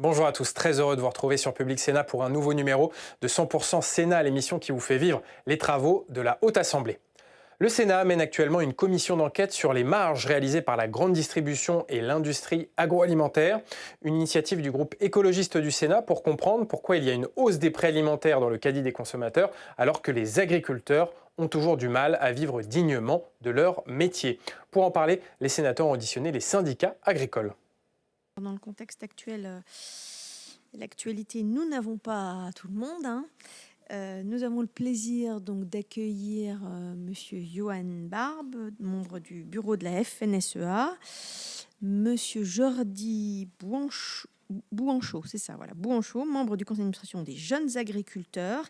Bonjour à tous, très heureux de vous retrouver sur Public Sénat pour un nouveau numéro de 100% Sénat, l'émission qui vous fait vivre les travaux de la Haute Assemblée. Le Sénat mène actuellement une commission d'enquête sur les marges réalisées par la grande distribution et l'industrie agroalimentaire, une initiative du groupe écologiste du Sénat pour comprendre pourquoi il y a une hausse des prix alimentaires dans le caddie des consommateurs alors que les agriculteurs ont toujours du mal à vivre dignement de leur métier. Pour en parler, les sénateurs ont auditionné les syndicats agricoles. Dans le contexte actuel, l'actualité, nous n'avons pas tout le monde, hein. Nous avons le plaisir donc d'accueillir Monsieur Johan Barbe, membre du bureau de la FNSEA, Monsieur Jordi Bouanchot, c'est ça, voilà, Bouanchot, membre du conseil d'administration des jeunes agriculteurs.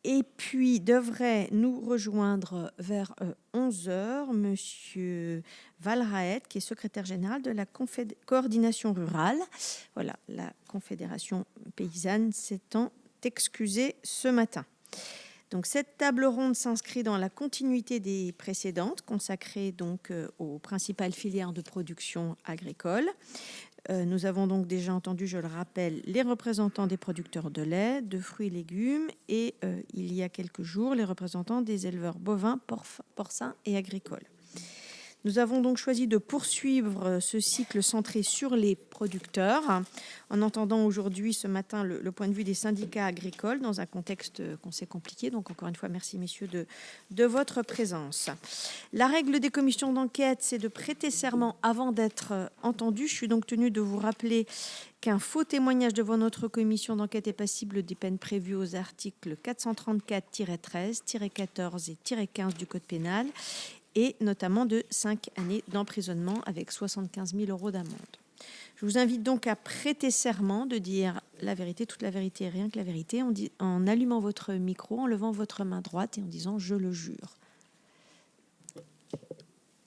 Et puis devrait nous rejoindre vers 11 heures Monsieur Valraet, qui est secrétaire général de la coordination rurale. Voilà, la Confédération paysanne s'étant excusée ce matin. Donc cette table ronde s'inscrit dans la continuité des précédentes, consacrées donc aux principales filières de production agricole. Nous avons donc déjà entendu, je le rappelle, les représentants des producteurs de lait, de fruits et légumes et il y a quelques jours, les représentants des éleveurs bovins, porcins et agricoles. Nous avons donc choisi de poursuivre ce cycle centré sur les producteurs en entendant aujourd'hui, ce matin, le point de vue des syndicats agricoles dans un contexte qu'on sait compliqué. Donc encore une fois, merci messieurs de votre présence. La règle des commissions d'enquête, c'est de prêter serment avant d'être entendu. Je suis donc tenue de vous rappeler qu'un faux témoignage devant notre commission d'enquête est passible des peines prévues aux articles 434-13, 14 et 15 du Code pénal, et notamment de 5 années d'emprisonnement avec 75 000 € d'amende. Je vous invite donc à prêter serment de dire la vérité, toute la vérité et rien que la vérité, en allumant votre micro, en levant votre main droite et en disant « je le jure ».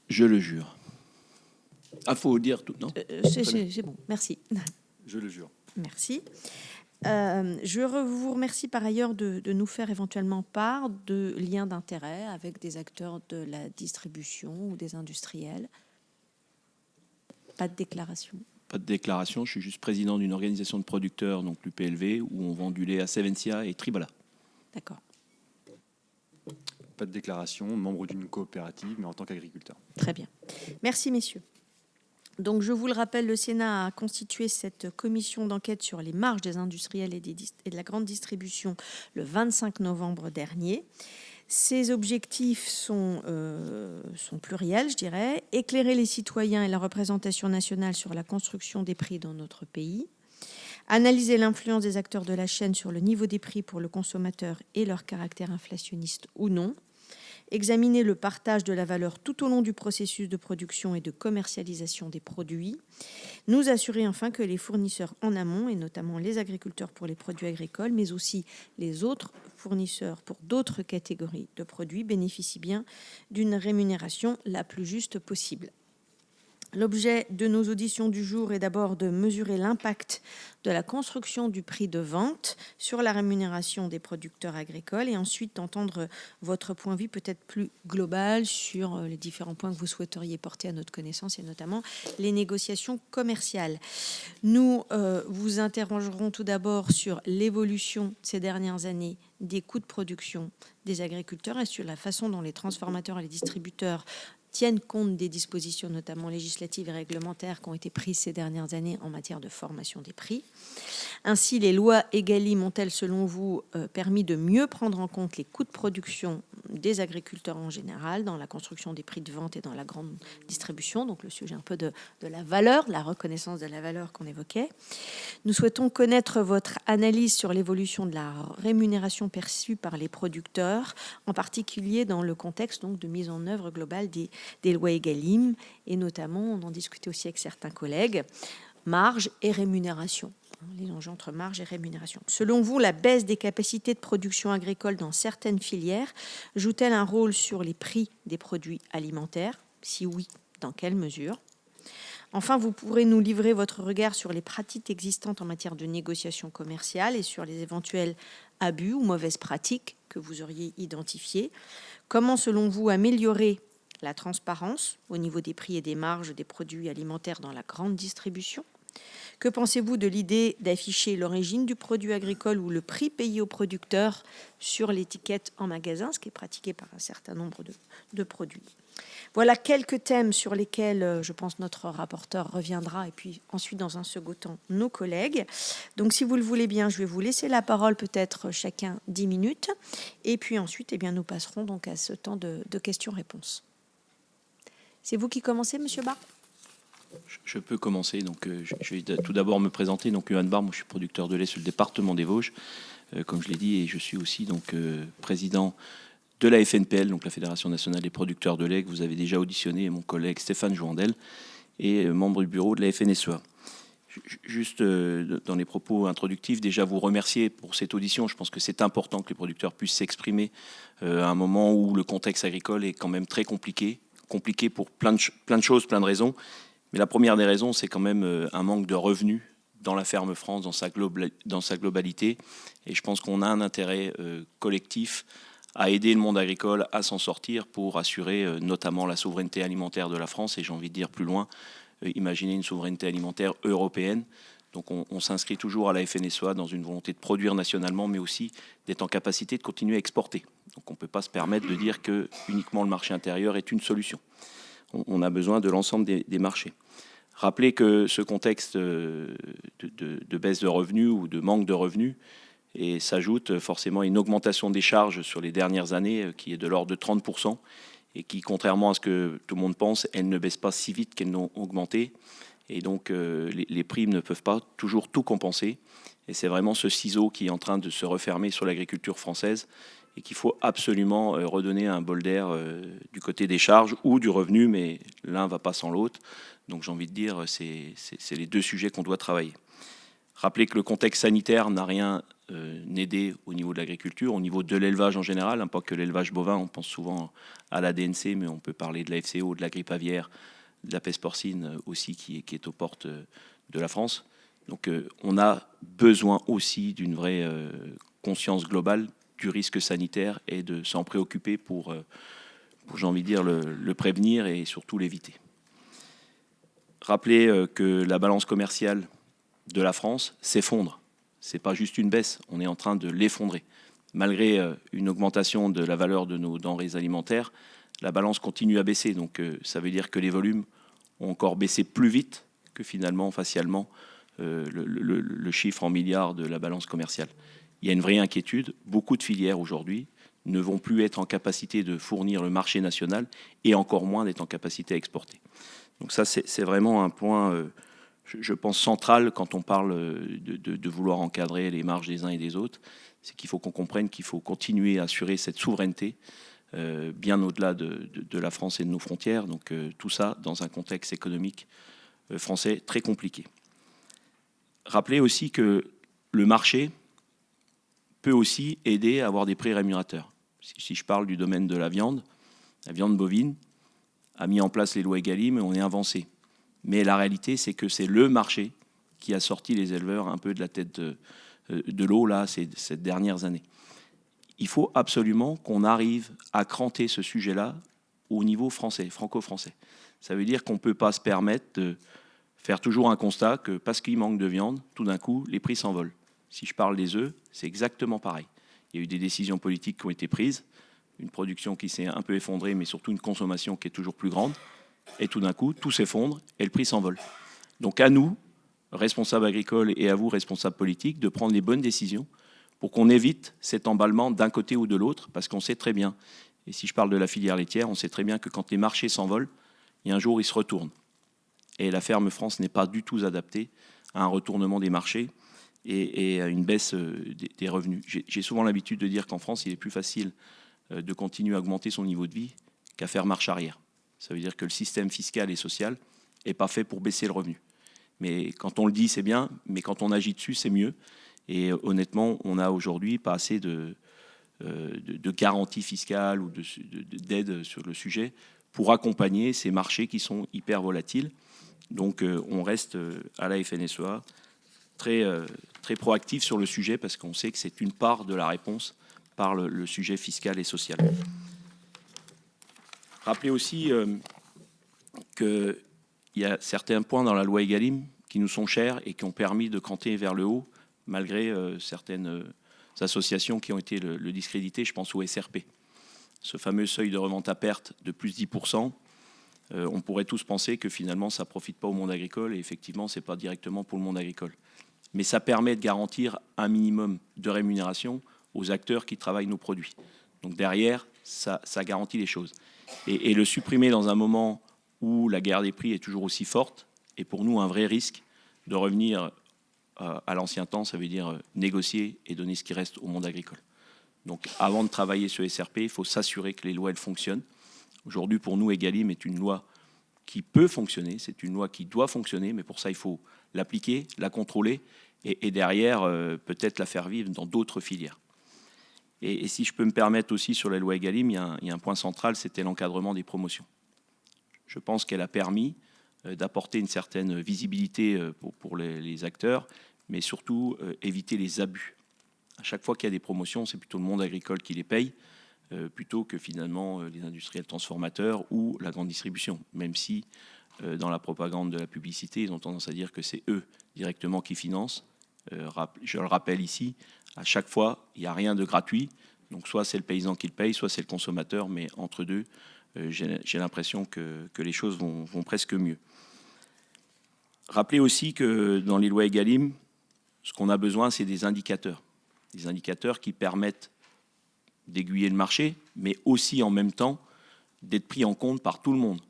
Je le jure. Ah, faut dire tout, non? C'est bon, merci. Je le jure. Merci. Je vous remercie par ailleurs de nous faire éventuellement part de liens d'intérêt avec des acteurs de la distribution ou des industriels. Pas de déclaration. Pas de déclaration, je suis juste président d'une organisation de producteurs, donc l'UPLV, où on vend du lait à Savencia et Tribala. D'accord. Pas de déclaration, membre d'une coopérative, mais en tant qu'agriculteur. Très bien. Merci, messieurs. Donc, je vous le rappelle, le Sénat a constitué cette commission d'enquête sur les marges des industriels et de la grande distribution le 25 novembre dernier. Ces objectifs sont pluriels, je dirais. Éclairer les citoyens et la représentation nationale sur la construction des prix dans notre pays. Analyser l'influence des acteurs de la chaîne sur le niveau des prix pour le consommateur et leur caractère inflationniste ou non. Examiner le partage de la valeur tout au long du processus de production et de commercialisation des produits. Nous assurer enfin que les fournisseurs en amont, et notamment les agriculteurs pour les produits agricoles, mais aussi les autres fournisseurs pour d'autres catégories de produits, bénéficient bien d'une rémunération la plus juste possible. L'objet de nos auditions du jour est d'abord de mesurer l'impact de la construction du prix de vente sur la rémunération des producteurs agricoles et ensuite d'entendre votre point de vue peut-être plus global sur les différents points que vous souhaiteriez porter à notre connaissance et notamment les négociations commerciales. Nous vous interrogerons tout d'abord sur l'évolution ces dernières années des coûts de production des agriculteurs et sur la façon dont les transformateurs et les distributeurs tiennent compte des dispositions notamment législatives et réglementaires qui ont été prises ces dernières années en matière de formation des prix. Ainsi, les lois Egalim ont-elles, selon vous, permis de mieux prendre en compte les coûts de production des agriculteurs en général dans la construction des prix de vente et dans la grande distribution, donc le sujet un peu de la valeur, la reconnaissance de la valeur qu'on évoquait. Nous souhaitons connaître votre analyse sur l'évolution de la rémunération perçue par les producteurs, en particulier dans le contexte donc, de mise en œuvre globale des lois Egalim, et notamment, on en discutait aussi avec certains collègues, marge et rémunération. Les enjeux entre marge et rémunération. Selon vous, la baisse des capacités de production agricole dans certaines filières joue-t-elle un rôle sur les prix des produits alimentaires? Si oui, dans quelle mesure? Enfin, vous pourrez nous livrer votre regard sur les pratiques existantes en matière de négociation commerciale et sur les éventuels abus ou mauvaises pratiques que vous auriez identifiées. Comment, selon vous, améliorer la transparence au niveau des prix et des marges des produits alimentaires dans la grande distribution? Que pensez-vous de l'idée d'afficher l'origine du produit agricole ou le prix payé au producteur sur l'étiquette en magasin, ce qui est pratiqué par un certain nombre de produits? Voilà quelques thèmes sur lesquels je pense notre rapporteur reviendra, et puis ensuite dans un second temps nos collègues. Donc si vous le voulez bien, je vais vous laisser la parole, peut-être chacun 10 minutes, et puis ensuite nous passerons donc à ce temps de questions-réponses. C'est vous qui commencez, Monsieur Barre? Je peux commencer. Donc, je vais tout d'abord me présenter. Donc, Johan Barre, moi, je suis producteur de lait sur le département des Vosges, comme je l'ai dit, et je suis aussi donc président de la FNPL, donc la Fédération nationale des producteurs de lait, que vous avez déjà auditionné, et mon collègue Stéphane Jouandel, et membre du bureau de la FNSEA. Juste dans les propos introductifs, déjà vous remercier pour cette audition. Je pense que c'est important que les producteurs puissent s'exprimer à un moment où le contexte agricole est quand même très compliqué pour plein de choses, plein de raisons. Mais la première des raisons, c'est quand même un manque de revenus dans la ferme France, dans sa globalité. Et je pense qu'on a un intérêt collectif à aider le monde agricole à s'en sortir pour assurer notamment la souveraineté alimentaire de la France. Et j'ai envie de dire plus loin, imaginer une souveraineté alimentaire européenne. Donc on s'inscrit toujours à la FNSEA dans une volonté de produire nationalement, mais aussi d'être en capacité de continuer à exporter. Donc on ne peut pas se permettre de dire que uniquement le marché intérieur est une solution. On a besoin de l'ensemble des marchés. Rappelez que ce contexte de baisse de revenus ou de manque de revenus, et s'ajoute forcément une augmentation des charges sur les dernières années qui est de l'ordre de 30%, et qui, contrairement à ce que tout le monde pense, elles ne baissent pas si vite qu'elles n'ont augmenté. Et donc les primes ne peuvent pas toujours tout compenser. Et c'est vraiment ce ciseau qui est en train de se refermer sur l'agriculture française, et qu'il faut absolument redonner un bol d'air du côté des charges ou du revenu, mais l'un ne va pas sans l'autre. Donc j'ai envie de dire, c'est les deux sujets qu'on doit travailler. Rappelez que le contexte sanitaire n'a rien aidé au niveau de l'agriculture, au niveau de l'élevage en général, pas que l'élevage bovin. On pense souvent à la DNC, mais on peut parler de la FCO, de la grippe aviaire, de la peste porcine aussi qui est aux portes de la France. Donc on a besoin aussi d'une vraie conscience globale du risque sanitaire et de s'en préoccuper pour j'ai envie de dire, le prévenir et surtout l'éviter. Rappelez que la balance commerciale de la France s'effondre. Ce n'est pas juste une baisse, on est en train de l'effondrer. Malgré une augmentation de la valeur de nos denrées alimentaires, la balance continue à baisser. Donc ça veut dire que les volumes ont encore baissé plus vite que finalement, facialement, le chiffre en milliards de la balance commerciale. Il y a une vraie inquiétude. Beaucoup de filières aujourd'hui ne vont plus être en capacité de fournir le marché national et encore moins d'être en capacité à exporter. Donc ça, c'est vraiment un point, je pense, central quand on parle de vouloir encadrer les marges des uns et des autres. C'est qu'il faut qu'on comprenne qu'il faut continuer à assurer cette souveraineté bien au-delà de la France et de nos frontières. Donc tout ça dans un contexte économique français très compliqué. Rappelez aussi que le marché peut aussi aider à avoir des prix rémunérateurs. Si je parle du domaine de la viande bovine a mis en place les lois Egalim et on est avancé. Mais la réalité, c'est que c'est le marché qui a sorti les éleveurs un peu de la tête de l'eau là, ces dernières années. Il faut absolument qu'on arrive à cranter ce sujet-là au niveau français, franco-français. Ça veut dire qu'on ne peut pas se permettre de faire toujours un constat que parce qu'il manque de viande, tout d'un coup, les prix s'envolent. Si je parle des œufs, c'est exactement pareil. Il y a eu des décisions politiques qui ont été prises, une production qui s'est un peu effondrée, mais surtout une consommation qui est toujours plus grande. Et tout d'un coup, tout s'effondre et le prix s'envole. Donc à nous, responsables agricoles, et à vous, responsables politiques, de prendre les bonnes décisions pour qu'on évite cet emballement d'un côté ou de l'autre, parce qu'on sait très bien, et si je parle de la filière laitière, on sait très bien que quand les marchés s'envolent, il y a un jour, ils se retournent. Et la ferme France n'est pas du tout adaptée à un retournement des marchés et à une baisse des revenus. J'ai souvent l'habitude de dire qu'en France, il est plus facile de continuer à augmenter son niveau de vie qu'à faire marche arrière. Ça veut dire que le système fiscal et social n'est pas fait pour baisser le revenu. Mais quand on le dit, c'est bien, mais quand on agit dessus, c'est mieux. Et honnêtement, on n'a aujourd'hui pas assez de garanties fiscales ou d'aide sur le sujet pour accompagner ces marchés qui sont hyper volatiles. Donc on reste à la FNSEA très proactif sur le sujet parce qu'on sait que c'est une part de la réponse par le sujet fiscal et social. Rappelez aussi qu'il y a certains points dans la loi Egalim qui nous sont chers et qui ont permis de canter vers le haut, malgré certaines associations qui ont été le discréditées, je pense au SRP. Ce fameux seuil de revente à perte de plus 10%, on pourrait tous penser que finalement ça ne profite pas au monde agricole, et effectivement ce n'est pas directement pour le monde agricole. Mais ça permet de garantir un minimum de rémunération aux acteurs qui travaillent nos produits. Donc derrière, ça garantit les choses. Et le supprimer dans un moment où la guerre des prix est toujours aussi forte, est pour nous un vrai risque de revenir à l'ancien temps, ça veut dire négocier et donner ce qui reste au monde agricole. Donc avant de travailler ce SRP, il faut s'assurer que les lois elles fonctionnent. Aujourd'hui, pour nous, Egalim est une loi qui peut fonctionner, c'est une loi qui doit fonctionner, mais pour ça, il faut l'appliquer, la contrôler, et derrière, peut-être la faire vivre dans d'autres filières. Et si je peux me permettre aussi sur la loi Egalim, il y a un point central, c'était l'encadrement des promotions. Je pense qu'elle a permis d'apporter une certaine visibilité pour les acteurs, mais surtout éviter les abus. À chaque fois qu'il y a des promotions, c'est plutôt le monde agricole qui les paye, plutôt que finalement les industriels transformateurs ou la grande distribution, même si dans la propagande de la publicité, ils ont tendance à dire que c'est eux directement qui financent. Je le rappelle ici, à chaque fois, il n'y a rien de gratuit. Donc soit c'est le paysan qui le paye, soit c'est le consommateur, mais entre deux, j'ai l'impression que les choses vont presque mieux. Rappelez aussi que dans les lois Egalim, ce qu'on a besoin, c'est des indicateurs qui permettent d'aiguiller le marché, mais aussi en même temps d'être pris en compte par tout le monde.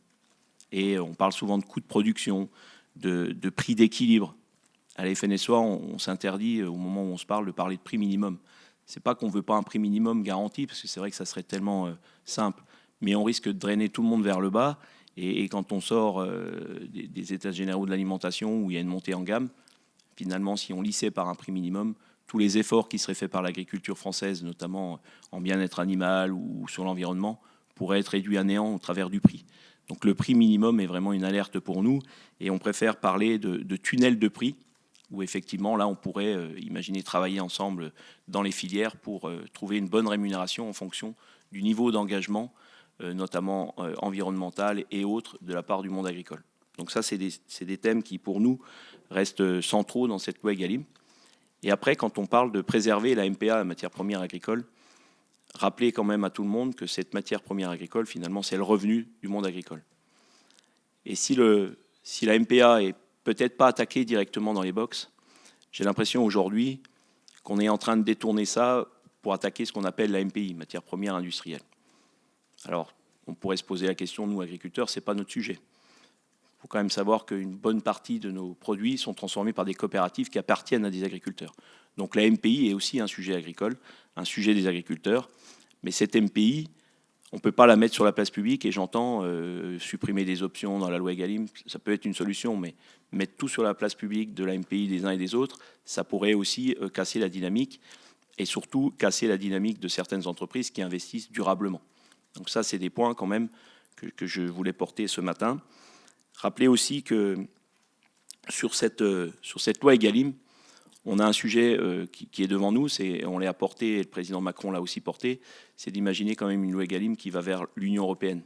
Et on parle souvent de coûts de production, de prix d'équilibre. À la FNSEA, on s'interdit, au moment où on se parle, de parler de prix minimum. C'est pas qu'on veut pas un prix minimum garanti, parce que c'est vrai que ça serait tellement simple, mais on risque de drainer tout le monde vers le bas. Et quand on sort des états généraux de l'alimentation, où il y a une montée en gamme, finalement, si on lissait par un prix minimum, tous les efforts qui seraient faits par l'agriculture française, notamment en bien-être animal ou sur l'environnement, pourraient être réduits à néant au travers du prix. Donc le prix minimum est vraiment une alerte pour nous, et on préfère parler de tunnel de prix, où effectivement, là, on pourrait imaginer travailler ensemble dans les filières pour trouver une bonne rémunération en fonction du niveau d'engagement, notamment environnemental et autres, de la part du monde agricole. Donc ça, c'est des thèmes qui, pour nous, restent centraux dans cette loi Egalim. Et après, quand on parle de préserver la MPA, la matière première agricole, rappelez quand même à tout le monde que cette matière première agricole, finalement, c'est le revenu du monde agricole. Et si la MPA est peut-être pas attaquée directement dans les box, j'ai l'impression aujourd'hui qu'on est en train de détourner ça pour attaquer ce qu'on appelle la MPI, matière première industrielle. Alors, on pourrait se poser la question, nous, agriculteurs, ce n'est pas notre sujet. Il faut quand même savoir qu'une bonne partie de nos produits sont transformés par des coopératives qui appartiennent à des agriculteurs. Donc la MPI est aussi un sujet agricole, un sujet des agriculteurs. Mais cette MPI, on ne peut pas la mettre sur la place publique, et j'entends supprimer des options dans la loi Egalim, ça peut être une solution, mais mettre tout sur la place publique de la MPI des uns et des autres, ça pourrait aussi casser la dynamique, et surtout casser la dynamique de certaines entreprises qui investissent durablement. Donc ça, c'est des points quand même que je voulais porter ce matin. Rappelez aussi que sur cette loi Egalim, on a un sujet qui est devant nous, on l'a porté, et le président Macron l'a aussi porté, c'est d'imaginer quand même une loi Egalim qui va vers l'Union européenne.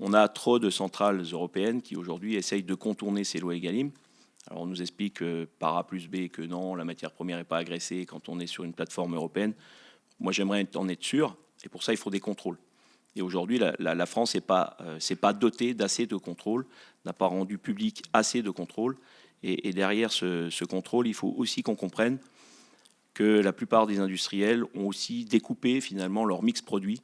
On a trop de centrales européennes qui aujourd'hui essayent de contourner ces lois Egalim. Alors on nous explique par A plus B que non, la matière première n'est pas agressée quand on est sur une plateforme européenne. Moi j'aimerais en être sûr, et pour ça il faut des contrôles. Et aujourd'hui, la France n'est pas dotée d'assez de contrôles, n'a pas rendu public assez de contrôles. Et derrière ce contrôle, il faut aussi qu'on comprenne que la plupart des industriels ont aussi découpé finalement leur mix produit.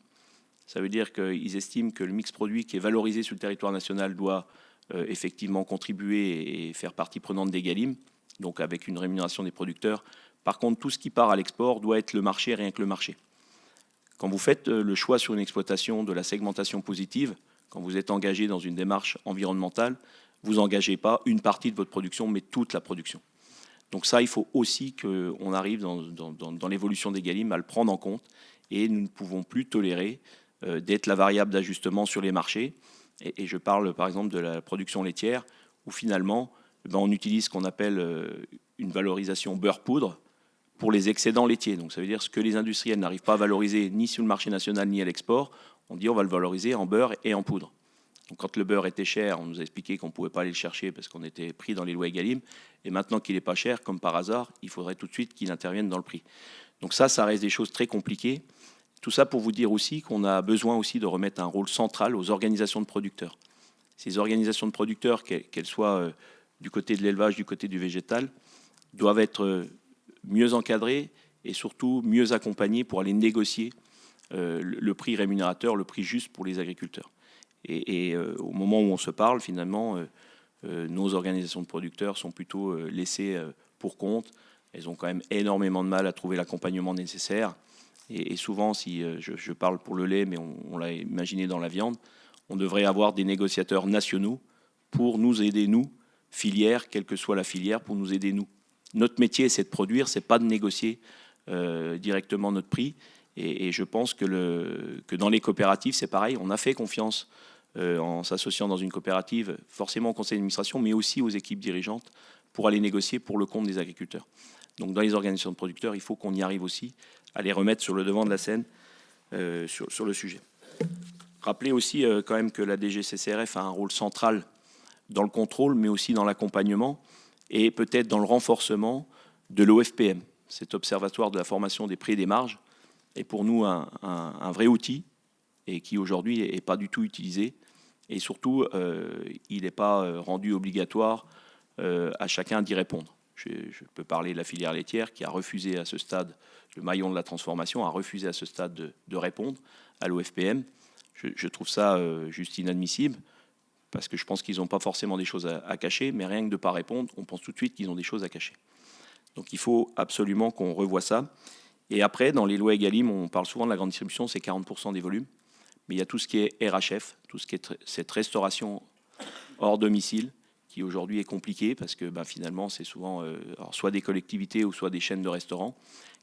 Ça veut dire qu'ils estiment que le mix produit qui est valorisé sur le territoire national doit effectivement contribuer et faire partie prenante d'Egalim, donc avec une rémunération des producteurs. Par contre, tout ce qui part à l'export doit être le marché, rien que le marché. Quand vous faites le choix sur une exploitation de la segmentation positive, quand vous êtes engagé dans une démarche environnementale, vous n'engagez pas une partie de votre production, mais toute la production. Donc ça, il faut aussi qu'on arrive dans l'évolution d'Egalim à le prendre en compte, et nous ne pouvons plus tolérer d'être la variable d'ajustement sur les marchés. Et je parle par exemple de la production laitière, où finalement, on utilise ce qu'on appelle une valorisation beurre-poudre pour les excédents laitiers. Donc ça veut dire ce que les industriels n'arrivent pas à valoriser ni sur le marché national ni à l'export, on dit on va le valoriser en beurre et en poudre. Donc, quand le beurre était cher, on nous a expliqué qu'on ne pouvait pas aller le chercher parce qu'on était pris dans les lois Egalim. Et maintenant qu'il n'est pas cher, comme par hasard, il faudrait tout de suite qu'il intervienne dans le prix. Donc ça reste des choses très compliquées. Tout ça pour vous dire aussi qu'on a besoin aussi de remettre un rôle central aux organisations de producteurs. Ces organisations de producteurs, qu'elles soient du côté de l'élevage, du côté du végétal, doivent être mieux encadrées et surtout mieux accompagnées pour aller négocier le prix rémunérateur, le prix juste pour les agriculteurs. Et au moment où on se parle, finalement, nos organisations de producteurs sont plutôt laissées pour compte. Elles ont quand même énormément de mal à trouver l'accompagnement nécessaire. Et souvent, si je parle pour le lait, mais on l'a imaginé dans la viande, on devrait avoir des négociateurs nationaux pour nous aider, nous, filière, quelle que soit la filière, pour nous aider, nous. Notre métier, c'est de produire, c'est pas de négocier directement notre prix. Et je pense que dans les coopératives, c'est pareil. On a fait confiance en s'associant dans une coopérative, forcément au conseil d'administration, mais aussi aux équipes dirigeantes, pour aller négocier pour le compte des agriculteurs. Donc dans les organisations de producteurs, il faut qu'on y arrive aussi à les remettre sur le devant de la scène sur le sujet. Rappelez aussi quand même que la DGCCRF a un rôle central dans le contrôle, mais aussi dans l'accompagnement et peut-être dans le renforcement de l'OFPM, cet observatoire de la formation des prix et des marges, est pour nous un vrai outil et qui aujourd'hui n'est pas du tout utilisé. Et surtout, il n'est pas rendu obligatoire à chacun d'y répondre. Je peux parler de la filière laitière qui a refusé à ce stade, le maillon de la transformation a refusé à ce stade de répondre à l'OFPM. Je trouve ça juste inadmissible parce que je pense qu'ils n'ont pas forcément des choses à cacher, mais rien que de ne pas répondre, on pense tout de suite qu'ils ont des choses à cacher. Donc il faut absolument qu'on revoie ça. Et après, dans les lois Egalim, on parle souvent de la grande distribution, c'est 40% des volumes. Mais il y a tout ce qui est RHF, tout ce qui est cette restauration hors domicile, qui aujourd'hui est compliquée parce que finalement, c'est souvent soit des collectivités ou soit des chaînes de restaurants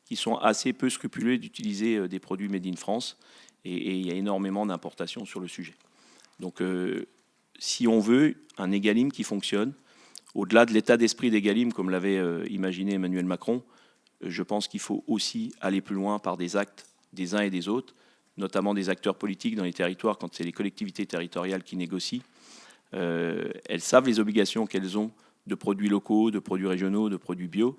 qui sont assez peu scrupuleux d'utiliser des produits made in France. Et il y a énormément d'importations sur le sujet. Donc, si on veut un Egalim qui fonctionne, au-delà de l'état d'esprit d'Egalim, comme l'avait imaginé Emmanuel Macron, je pense qu'il faut aussi aller plus loin par des actes des uns et des autres, notamment des acteurs politiques dans les territoires, quand c'est les collectivités territoriales qui négocient. Elles savent les obligations qu'elles ont de produits locaux, de produits régionaux, de produits bio.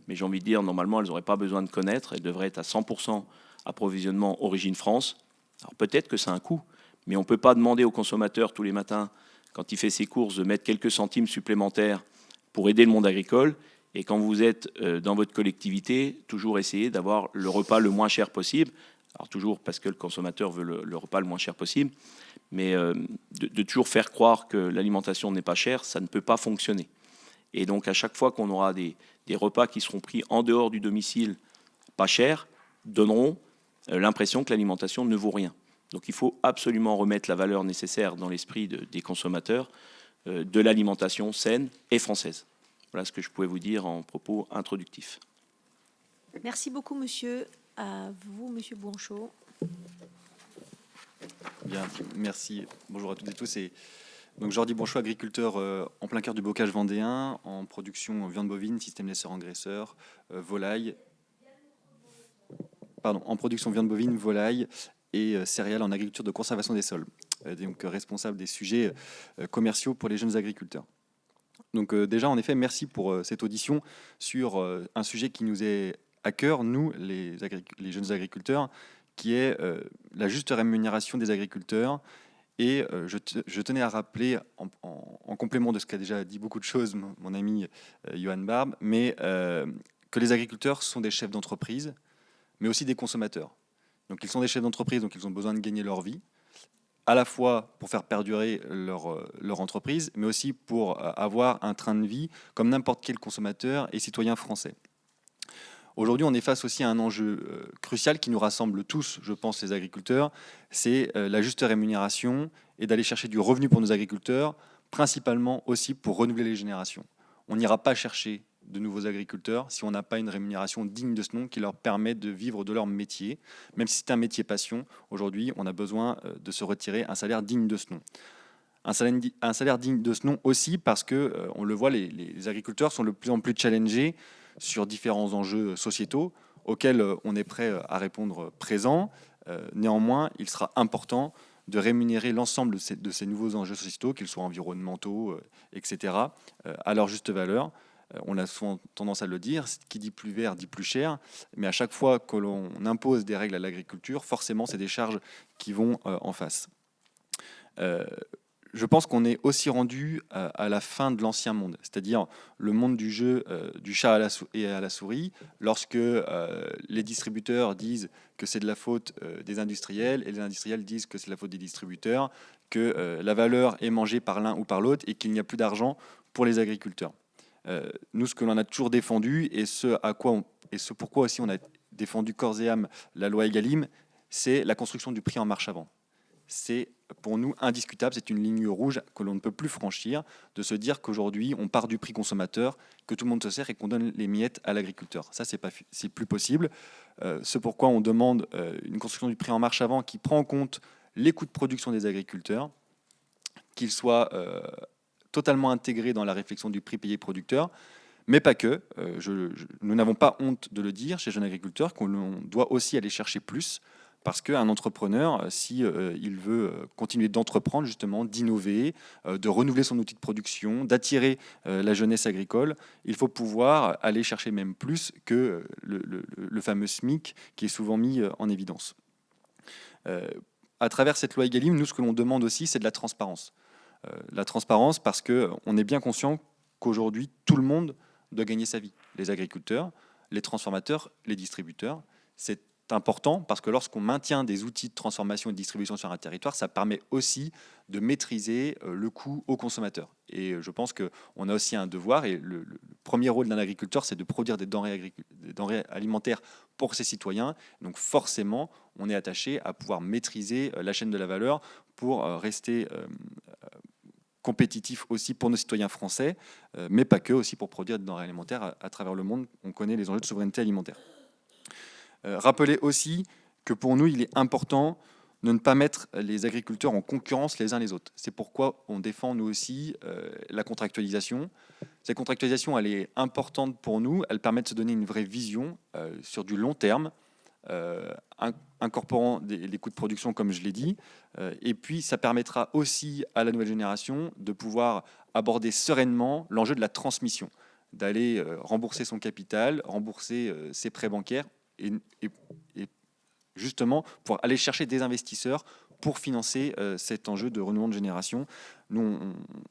Mais j'ai envie de dire, normalement, elles n'auraient pas besoin de connaître. Elles devraient être à 100% approvisionnement origine France. Alors peut-être que c'est un coût, mais on ne peut pas demander au consommateur tous les matins, quand il fait ses courses, de mettre quelques centimes supplémentaires pour aider le monde agricole. Et quand vous êtes dans votre collectivité, toujours essayer d'avoir le repas le moins cher possible. Alors toujours parce que le consommateur veut le repas le moins cher possible. Mais de toujours faire croire que l'alimentation n'est pas chère, ça ne peut pas fonctionner. Et donc à chaque fois qu'on aura des repas qui seront pris en dehors du domicile pas chers, donneront l'impression que l'alimentation ne vaut rien. Donc il faut absolument remettre la valeur nécessaire dans l'esprit des consommateurs de l'alimentation saine et française. Voilà ce que je pouvais vous dire en propos introductifs. Merci beaucoup, monsieur. À vous, monsieur Bouanchot. Bien, merci. Bonjour à toutes et tous. Donc Jordi Bouanchot, agriculteur en plein cœur du bocage vendéen, en production viande bovine, système laisseur-engraisseur, volaille. En production viande bovine, volaille et céréales en agriculture de conservation des sols. Donc responsable des sujets commerciaux pour les jeunes agriculteurs. Donc déjà, en effet, merci pour cette audition sur un sujet qui nous est à cœur, nous, les jeunes agriculteurs, qui est la juste rémunération des agriculteurs. Et je tenais à rappeler, en complément de ce qu'a déjà dit beaucoup de choses mon ami Johan Barbe, mais que les agriculteurs sont des chefs d'entreprise, mais aussi des consommateurs. Donc ils sont des chefs d'entreprise, donc ils ont besoin de gagner leur vie, à la fois pour faire perdurer leur entreprise, mais aussi pour avoir un train de vie comme n'importe quel consommateur et citoyen français. Aujourd'hui, on est face aussi à un enjeu crucial qui nous rassemble tous, je pense, les agriculteurs, c'est la juste rémunération et d'aller chercher du revenu pour nos agriculteurs, principalement aussi pour renouveler les générations. On n'ira pas chercher de nouveaux agriculteurs si on n'a pas une rémunération digne de ce nom qui leur permet de vivre de leur métier. Même si c'est un métier passion, aujourd'hui, on a besoin de se retirer un salaire digne de ce nom. Un salaire digne de ce nom aussi parce que, on le voit, les agriculteurs sont de plus en plus challengés sur différents enjeux sociétaux auxquels on est prêt à répondre présent. Néanmoins, il sera important de rémunérer l'ensemble de ces nouveaux enjeux sociétaux, qu'ils soient environnementaux, etc., à leur juste valeur. On a souvent tendance à le dire, qui dit plus vert dit plus cher, mais à chaque fois que l'on impose des règles à l'agriculture, forcément, c'est des charges qui vont en face. Je pense qu'on est aussi rendu à la fin de l'ancien monde, c'est-à-dire le monde du jeu du chat et à la souris, lorsque les distributeurs disent que c'est de la faute des industriels et les industriels disent que c'est de la faute des distributeurs, que la valeur est mangée par l'un ou par l'autre et qu'il n'y a plus d'argent pour les agriculteurs. Nous, ce que l'on a toujours défendu et ce pourquoi aussi on a défendu corps et âme la loi Egalim, c'est la construction du prix en marche avant. C'est pour nous indiscutable, c'est une ligne rouge que l'on ne peut plus franchir, de se dire qu'aujourd'hui on part du prix consommateur, que tout le monde se sert et qu'on donne les miettes à l'agriculteur. Ça, c'est plus possible. C'est pourquoi on demande une construction du prix en marche avant qui prend en compte les coûts de production des agriculteurs, qu'ils soient totalement intégrés dans la réflexion du prix payé producteur, mais pas que. Nous n'avons pas honte de le dire chez Jeunes Agriculteurs, qu'on doit aussi aller chercher plus. Parce qu'un entrepreneur, si il veut continuer d'entreprendre, justement, d'innover, de renouveler son outil de production, d'attirer la jeunesse agricole, il faut pouvoir aller chercher même plus que le fameux SMIC qui est souvent mis en évidence. À travers cette loi Egalim, nous, ce que l'on demande aussi, c'est de la transparence. La transparence parce qu'on est bien conscient qu'aujourd'hui, tout le monde doit gagner sa vie. Les agriculteurs, les transformateurs, les distributeurs. C'est important parce que lorsqu'on maintient des outils de transformation et de distribution sur un territoire, ça permet aussi de maîtriser le coût aux consommateurs. Et je pense qu'on a aussi un devoir, et le premier rôle d'un agriculteur, c'est de produire des denrées alimentaires pour ses citoyens. Donc forcément, on est attaché à pouvoir maîtriser la chaîne de la valeur pour rester compétitif aussi pour nos citoyens français, mais pas que, aussi pour produire des denrées alimentaires à travers le monde. On connaît les enjeux de souveraineté alimentaire. Rappelez aussi que pour nous, il est important de ne pas mettre les agriculteurs en concurrence les uns les autres. C'est pourquoi on défend, nous aussi, la contractualisation. Cette contractualisation, elle est importante pour nous. Elle permet de se donner une vraie vision sur du long terme, incorporant les coûts de production, comme je l'ai dit. Et puis, ça permettra aussi à la nouvelle génération de pouvoir aborder sereinement l'enjeu de la transmission, d'aller rembourser son capital, rembourser ses prêts bancaires, et justement pour aller chercher des investisseurs pour financer cet enjeu de renouvellement de génération. Nous,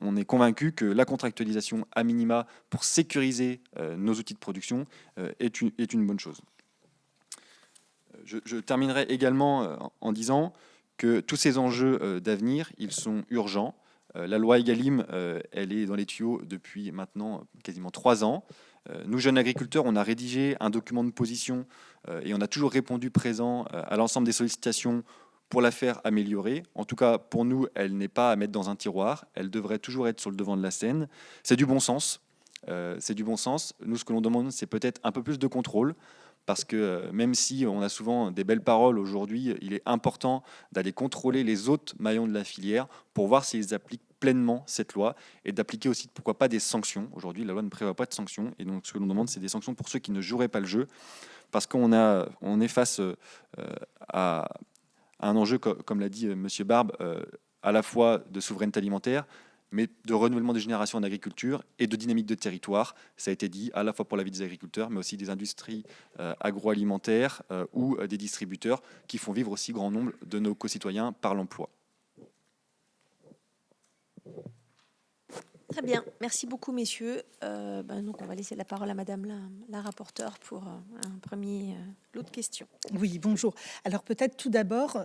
on est convaincus que la contractualisation à minima pour sécuriser nos outils de production est une bonne chose. Je terminerai également en disant que tous ces enjeux d'avenir, ils sont urgents. La loi Egalim, elle est dans les tuyaux depuis maintenant quasiment 3 ans. Nous, jeunes agriculteurs, on a rédigé un document de position et on a toujours répondu présent à l'ensemble des sollicitations pour la faire améliorer. En tout cas, pour nous, elle n'est pas à mettre dans un tiroir. Elle devrait toujours être sur le devant de la scène. C'est du bon sens. Nous, ce que l'on demande, c'est peut-être un peu plus de contrôle. Parce que même si on a souvent des belles paroles aujourd'hui, il est important d'aller contrôler les autres maillons de la filière pour voir s'ils appliquent pleinement cette loi et d'appliquer aussi, pourquoi pas, des sanctions. Aujourd'hui, la loi ne prévoit pas de sanctions. Et donc, ce que l'on demande, c'est des sanctions pour ceux qui ne joueraient pas le jeu. Parce qu'on est face à un enjeu, comme l'a dit M. Barbe, à la fois de souveraineté alimentaire, mais de renouvellement des générations en agriculture et de dynamique de territoire. Ça a été dit, à la fois pour la vie des agriculteurs, mais aussi des industries agroalimentaires ou des distributeurs qui font vivre aussi grand nombre de nos concitoyens par l'emploi. Très bien, merci beaucoup messieurs. Donc on va laisser la parole à Madame la rapporteure pour un premier lot de questions. Oui, bonjour. Alors peut-être tout d'abord,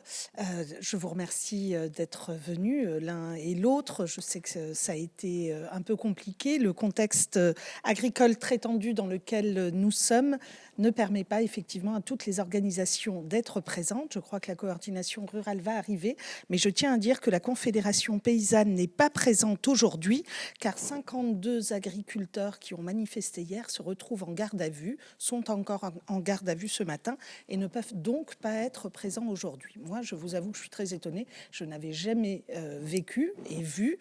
je vous remercie d'être venus l'un et l'autre. Je sais que ça a été un peu compliqué. Le contexte agricole très tendu dans lequel nous sommes ne permet pas effectivement à toutes les organisations d'être présentes. Je crois que la coordination rurale va arriver, mais je tiens à dire que la Confédération paysanne n'est pas présente aujourd'hui, car 52 agriculteurs qui ont manifesté hier se retrouvent en garde à vue, sont encore en garde à vue ce matin et ne peuvent donc pas être présents aujourd'hui. Moi, je vous avoue que je suis très étonnée. Je n'avais jamais vécu et vu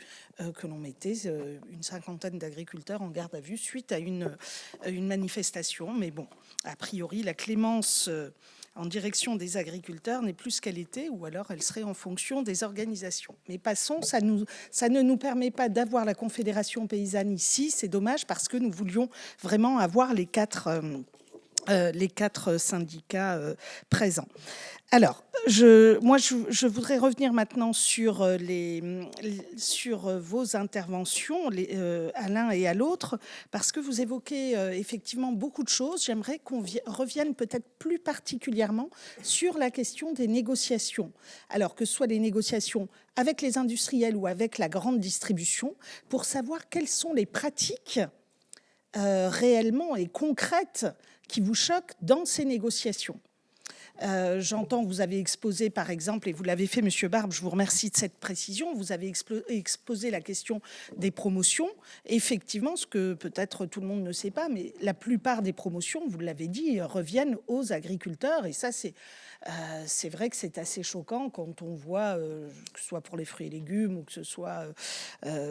que l'on mettait une cinquantaine d'agriculteurs en garde à vue suite à une manifestation. Mais bon, a priori, la clémence en direction des agriculteurs n'est plus ce qu'elle était, ou alors elle serait en fonction des organisations. Mais passons, ça ne nous permet pas d'avoir la Confédération paysanne ici. C'est dommage parce que nous voulions vraiment avoir les quatre syndicats présents. Alors, je voudrais revenir maintenant sur vos interventions, à l'un et à l'autre, parce que vous évoquez effectivement beaucoup de choses. J'aimerais qu'on revienne peut-être plus particulièrement sur la question des négociations. Alors, que ce soit les négociations avec les industriels ou avec la grande distribution, pour savoir quelles sont les pratiques réellement et concrètes qui vous choquent dans ces négociations. J'entends que vous avez exposé, par exemple, et vous l'avez fait, Monsieur Barbe, je vous remercie de cette précision, vous avez exposé la question des promotions. Effectivement, ce que peut-être tout le monde ne sait pas, mais la plupart des promotions, vous l'avez dit, reviennent aux agriculteurs. Et ça, c'est vrai que c'est assez choquant quand on voit, que ce soit pour les fruits et légumes ou que ce soit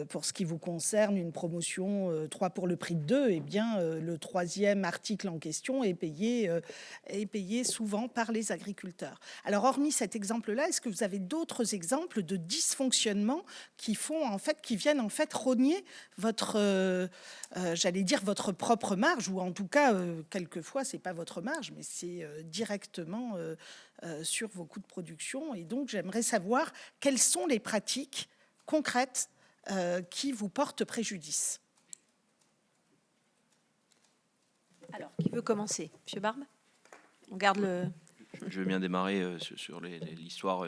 pour ce qui vous concerne, une promotion 3 pour le prix de 2, eh bien, le troisième article en question est payé souvent par les agriculteurs. Alors, hormis cet exemple-là, est-ce que vous avez d'autres exemples de dysfonctionnements qui viennent en fait rogner votre, j'allais dire votre propre marge, ou en tout cas, quelquefois, c'est pas votre marge, mais c'est directement sur vos coûts de production. Et donc, j'aimerais savoir quelles sont les pratiques concrètes qui vous portent préjudice. Alors, qui veut commencer? Monsieur Barbe? On garde le... Je veux bien démarrer sur l'histoire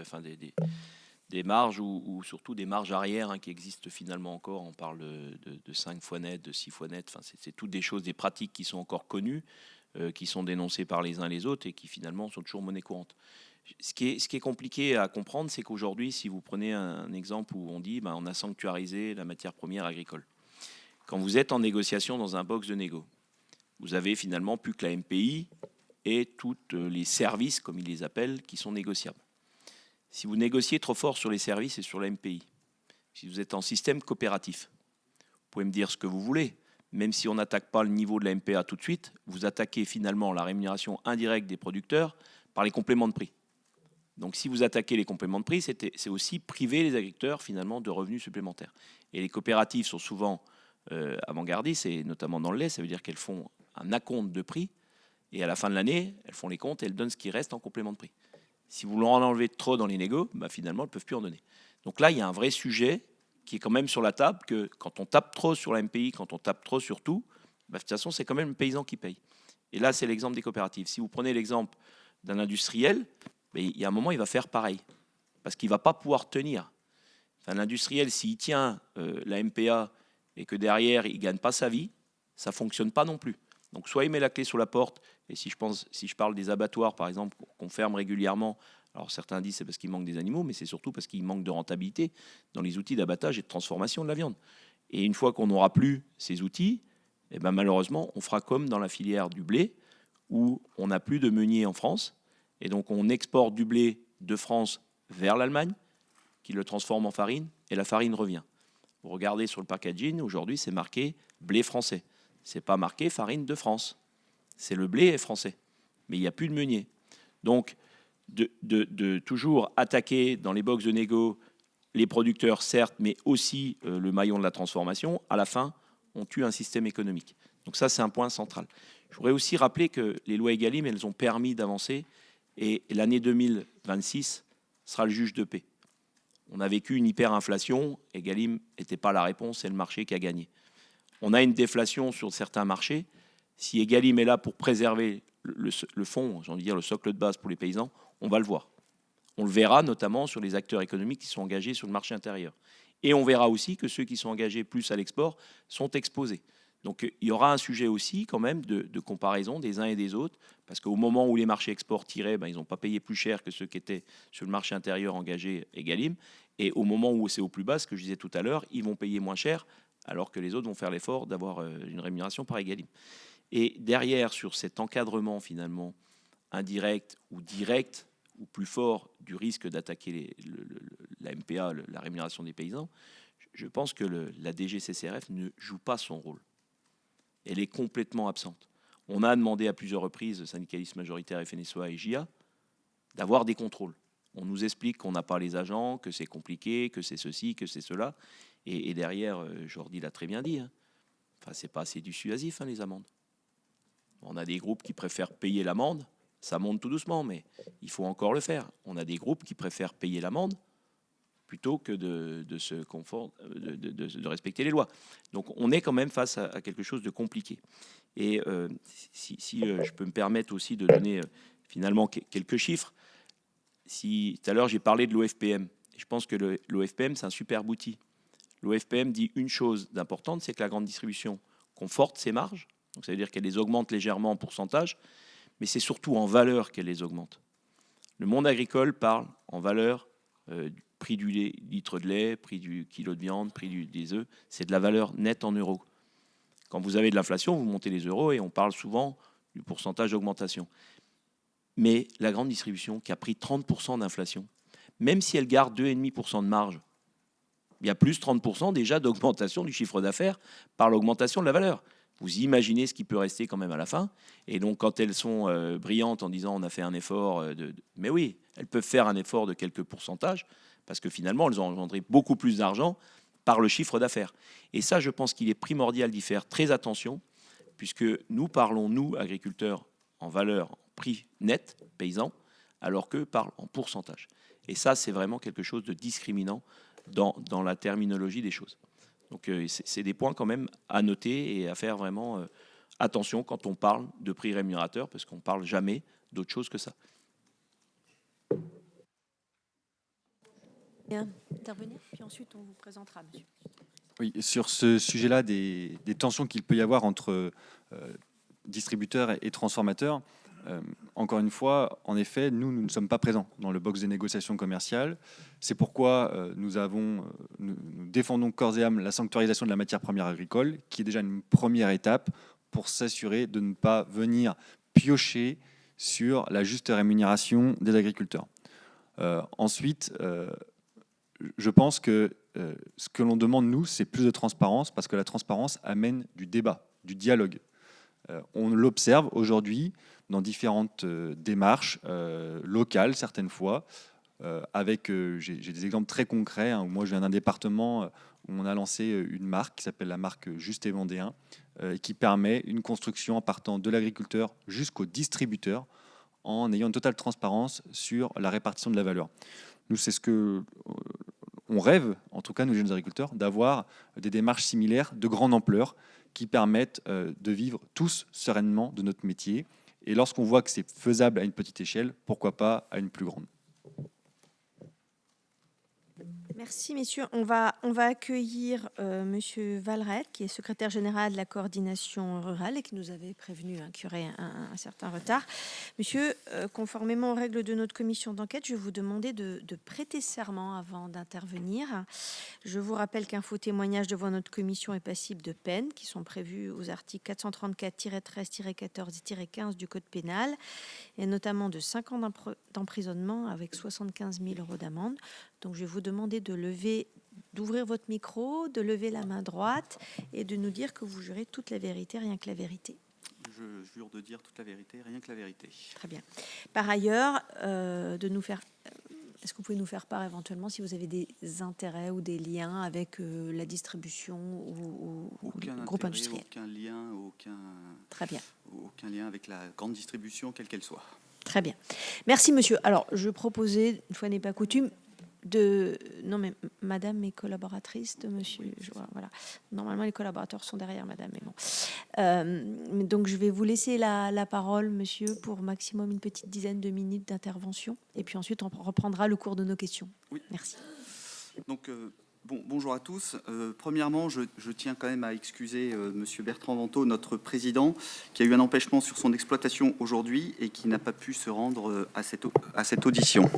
des marges ou surtout des marges arrière qui existent finalement encore. On parle de 5 fois net, de 6 fois net. Enfin, c'est toutes des choses, des pratiques qui sont encore connues, qui sont dénoncées par les uns et les autres et qui finalement sont toujours monnaie courante. Ce qui est compliqué à comprendre, c'est qu'aujourd'hui, si vous prenez un exemple où on dit on a sanctuarisé la matière première agricole. Quand vous êtes en négociation dans un box de négo, vous avez finalement plus que la MPI et tous les services, comme ils les appellent, qui sont négociables. Si vous négociez trop fort sur les services et sur la MPI, si vous êtes en système coopératif, vous pouvez me dire ce que vous voulez, même si on n'attaque pas le niveau de la MPA tout de suite, vous attaquez finalement la rémunération indirecte des producteurs par les compléments de prix. Donc si vous attaquez les compléments de prix, c'est aussi priver les agriculteurs finalement de revenus supplémentaires. Et les coopératives sont souvent avant-gardistes, et notamment dans le lait, ça veut dire qu'elles font un acompte de prix, et à la fin de l'année, elles font les comptes et elles donnent ce qui reste en complément de prix. Si vous leur en enlevez trop dans les négos, finalement, elles ne peuvent plus en donner. Donc là, il y a un vrai sujet qui est quand même sur la table, que quand on tape trop sur la MPI, quand on tape trop sur tout, de toute façon, c'est quand même le paysan qui paye. Et là, c'est l'exemple des coopératives. Si vous prenez l'exemple d'un industriel, il y a un moment, il va faire pareil, parce qu'il ne va pas pouvoir tenir. Enfin, l'industriel, s'il tient la MPA et que derrière, il ne gagne pas sa vie, ça ne fonctionne pas non plus. Donc soit il met la clé sur la porte, et si je parle des abattoirs, par exemple, qu'on ferme régulièrement, alors certains disent c'est parce qu'il manque des animaux, mais c'est surtout parce qu'il manque de rentabilité dans les outils d'abattage et de transformation de la viande. Et une fois qu'on n'aura plus ces outils, malheureusement, on fera comme dans la filière du blé, où on n'a plus de meuniers en France, et donc on exporte du blé de France vers l'Allemagne, qui le transforme en farine, et la farine revient. Vous regardez sur le packaging, aujourd'hui c'est marqué blé français. C'est pas marqué farine de France. C'est le blé est français. Mais il n'y a plus de meunier. Donc, de toujours attaquer dans les box de négo les producteurs, certes, mais aussi le maillon de la transformation, à la fin, on tue un système économique. Donc ça, c'est un point central. Je voudrais aussi rappeler que les lois Egalim, elles ont permis d'avancer, et l'année 2026 sera le juge de paix. On a vécu une hyperinflation, Egalim n'était pas la réponse, c'est le marché qui a gagné. On a une déflation sur certains marchés. Si Egalim est là pour préserver le fond, j'ai envie de dire le socle de base pour les paysans, on va le voir. On le verra notamment sur les acteurs économiques qui sont engagés sur le marché intérieur. Et on verra aussi que ceux qui sont engagés plus à l'export sont exposés. Donc il y aura un sujet aussi quand même de comparaison des uns et des autres, parce qu'au moment où les marchés export tiraient, ils n'ont pas payé plus cher que ceux qui étaient sur le marché intérieur engagés Egalim. Et au moment où c'est au plus bas, ce que je disais tout à l'heure, ils vont payer moins cher, alors que les autres vont faire l'effort d'avoir une rémunération par Egalim. Et derrière, sur cet encadrement finalement indirect ou direct, ou plus fort du risque d'attaquer la MPA, la rémunération des paysans, je pense que la DGCCRF ne joue pas son rôle. Elle est complètement absente. On a demandé à plusieurs reprises, syndicalistes majoritaires, FNSEA et JA, d'avoir des contrôles. On nous explique qu'on n'a pas les agents, que c'est compliqué, que c'est ceci, que c'est cela. Et derrière, Jordi l'a très bien dit, hein, enfin, c'est pas assez dissuasif, hein, les amendes. On a des groupes qui préfèrent payer l'amende, ça monte tout doucement, mais il faut encore le faire. On a des groupes qui préfèrent payer l'amende plutôt que de respecter les lois. Donc on est quand même face à quelque chose de compliqué. Et si je peux me permettre aussi de donner finalement quelques chiffres, si tout à l'heure j'ai parlé de l'OFPM, je pense que l'OFPM c'est un super outil. L'OFPM dit une chose d'importante, c'est que la grande distribution conforte ses marges, donc ça veut dire qu'elle les augmente légèrement en pourcentage, mais c'est surtout en valeur qu'elle les augmente. Le monde agricole parle en valeur du prix du litre de lait, prix du kilo de viande, prix des œufs, c'est de la valeur nette en euros. Quand vous avez de l'inflation, vous montez les euros et on parle souvent du pourcentage d'augmentation. Mais la grande distribution qui a pris 30% d'inflation, même si elle garde 2,5% de marge, il y a plus 30% déjà d'augmentation du chiffre d'affaires par l'augmentation de la valeur. Vous imaginez ce qui peut rester quand même à la fin. Et donc, quand elles sont brillantes en disant on a fait un effort, mais oui, elles peuvent faire un effort de quelques pourcentages parce que finalement, elles ont engendré beaucoup plus d'argent par le chiffre d'affaires. Et ça, je pense qu'il est primordial d'y faire très attention puisque nous parlons, nous, agriculteurs, en valeur, en prix net, paysans, alors qu'eux parlent en pourcentage. Et ça, c'est vraiment quelque chose de discriminant dans la terminologie des choses. Donc c'est des points quand même à noter et à faire vraiment attention quand on parle de prix rémunérateur, parce qu'on ne parle jamais d'autre chose que ça. Intervenir, puis ensuite on vous présentera, monsieur. Oui, sur ce sujet-là, des tensions qu'il peut y avoir entre distributeurs et transformateurs, encore une fois, en effet, nous ne sommes pas présents dans le box des négociations commerciales. C'est pourquoi nous défendons corps et âme la sanctuarisation de la matière première agricole, qui est déjà une première étape pour s'assurer de ne pas venir piocher sur la juste rémunération des agriculteurs. Ensuite, je pense que ce que l'on demande, nous, c'est plus de transparence, parce que la transparence amène du débat, du dialogue. On l'observe aujourd'hui dans différentes démarches locales, certaines fois, j'ai des exemples très concrets, hein, où moi je viens d'un département où on a lancé une marque qui s'appelle la marque Juste et Vendéen, qui permet une construction en partant de l'agriculteur jusqu'au distributeur, en ayant une totale transparence sur la répartition de la valeur. Nous, c'est ce que on rêve, en tout cas nous jeunes agriculteurs, d'avoir des démarches similaires de grande ampleur qui permettent de vivre tous sereinement de notre métier. Et lorsqu'on voit que c'est faisable à une petite échelle, pourquoi pas à une plus grande. Merci, messieurs. On va accueillir monsieur Valrette, qui est secrétaire général de la coordination rurale et qui nous avait prévenu qu'il y aurait un certain retard. Monsieur, conformément aux règles de notre commission d'enquête, je vais vous demander de prêter serment avant d'intervenir. Je vous rappelle qu'un faux témoignage devant notre commission est passible de peines qui sont prévues aux articles 434-13-14-15 du Code pénal, et notamment de 5 ans d'emprisonnement avec 75 000 € d'amende. Donc, je vais vous demander d'ouvrir votre micro, de lever la main droite et de nous dire que vous jurez toute la vérité, rien que la vérité. Je jure de dire toute la vérité, rien que la vérité. Très bien. Par ailleurs, est-ce que vous pouvez nous faire part éventuellement si vous avez des intérêts ou des liens avec la distribution ou le groupe industriel? Très bien. Aucun lien avec la grande distribution, quelle qu'elle soit. Très bien. Merci, monsieur. Alors, je proposais, une fois n'est pas coutume, non, mais madame est collaboratrice de monsieur. Voilà. Normalement, les collaborateurs sont derrière madame, mais bon. Donc, je vais vous laisser la parole, monsieur, pour maximum une petite dizaine de minutes d'intervention. Et puis ensuite, on reprendra le cours de nos questions. Oui. Merci. Donc, bonjour à tous. Premièrement, je tiens quand même à excuser monsieur Bertrand Vantaux, notre président, qui a eu un empêchement sur son exploitation aujourd'hui et qui n'a pas pu se rendre à cette audition.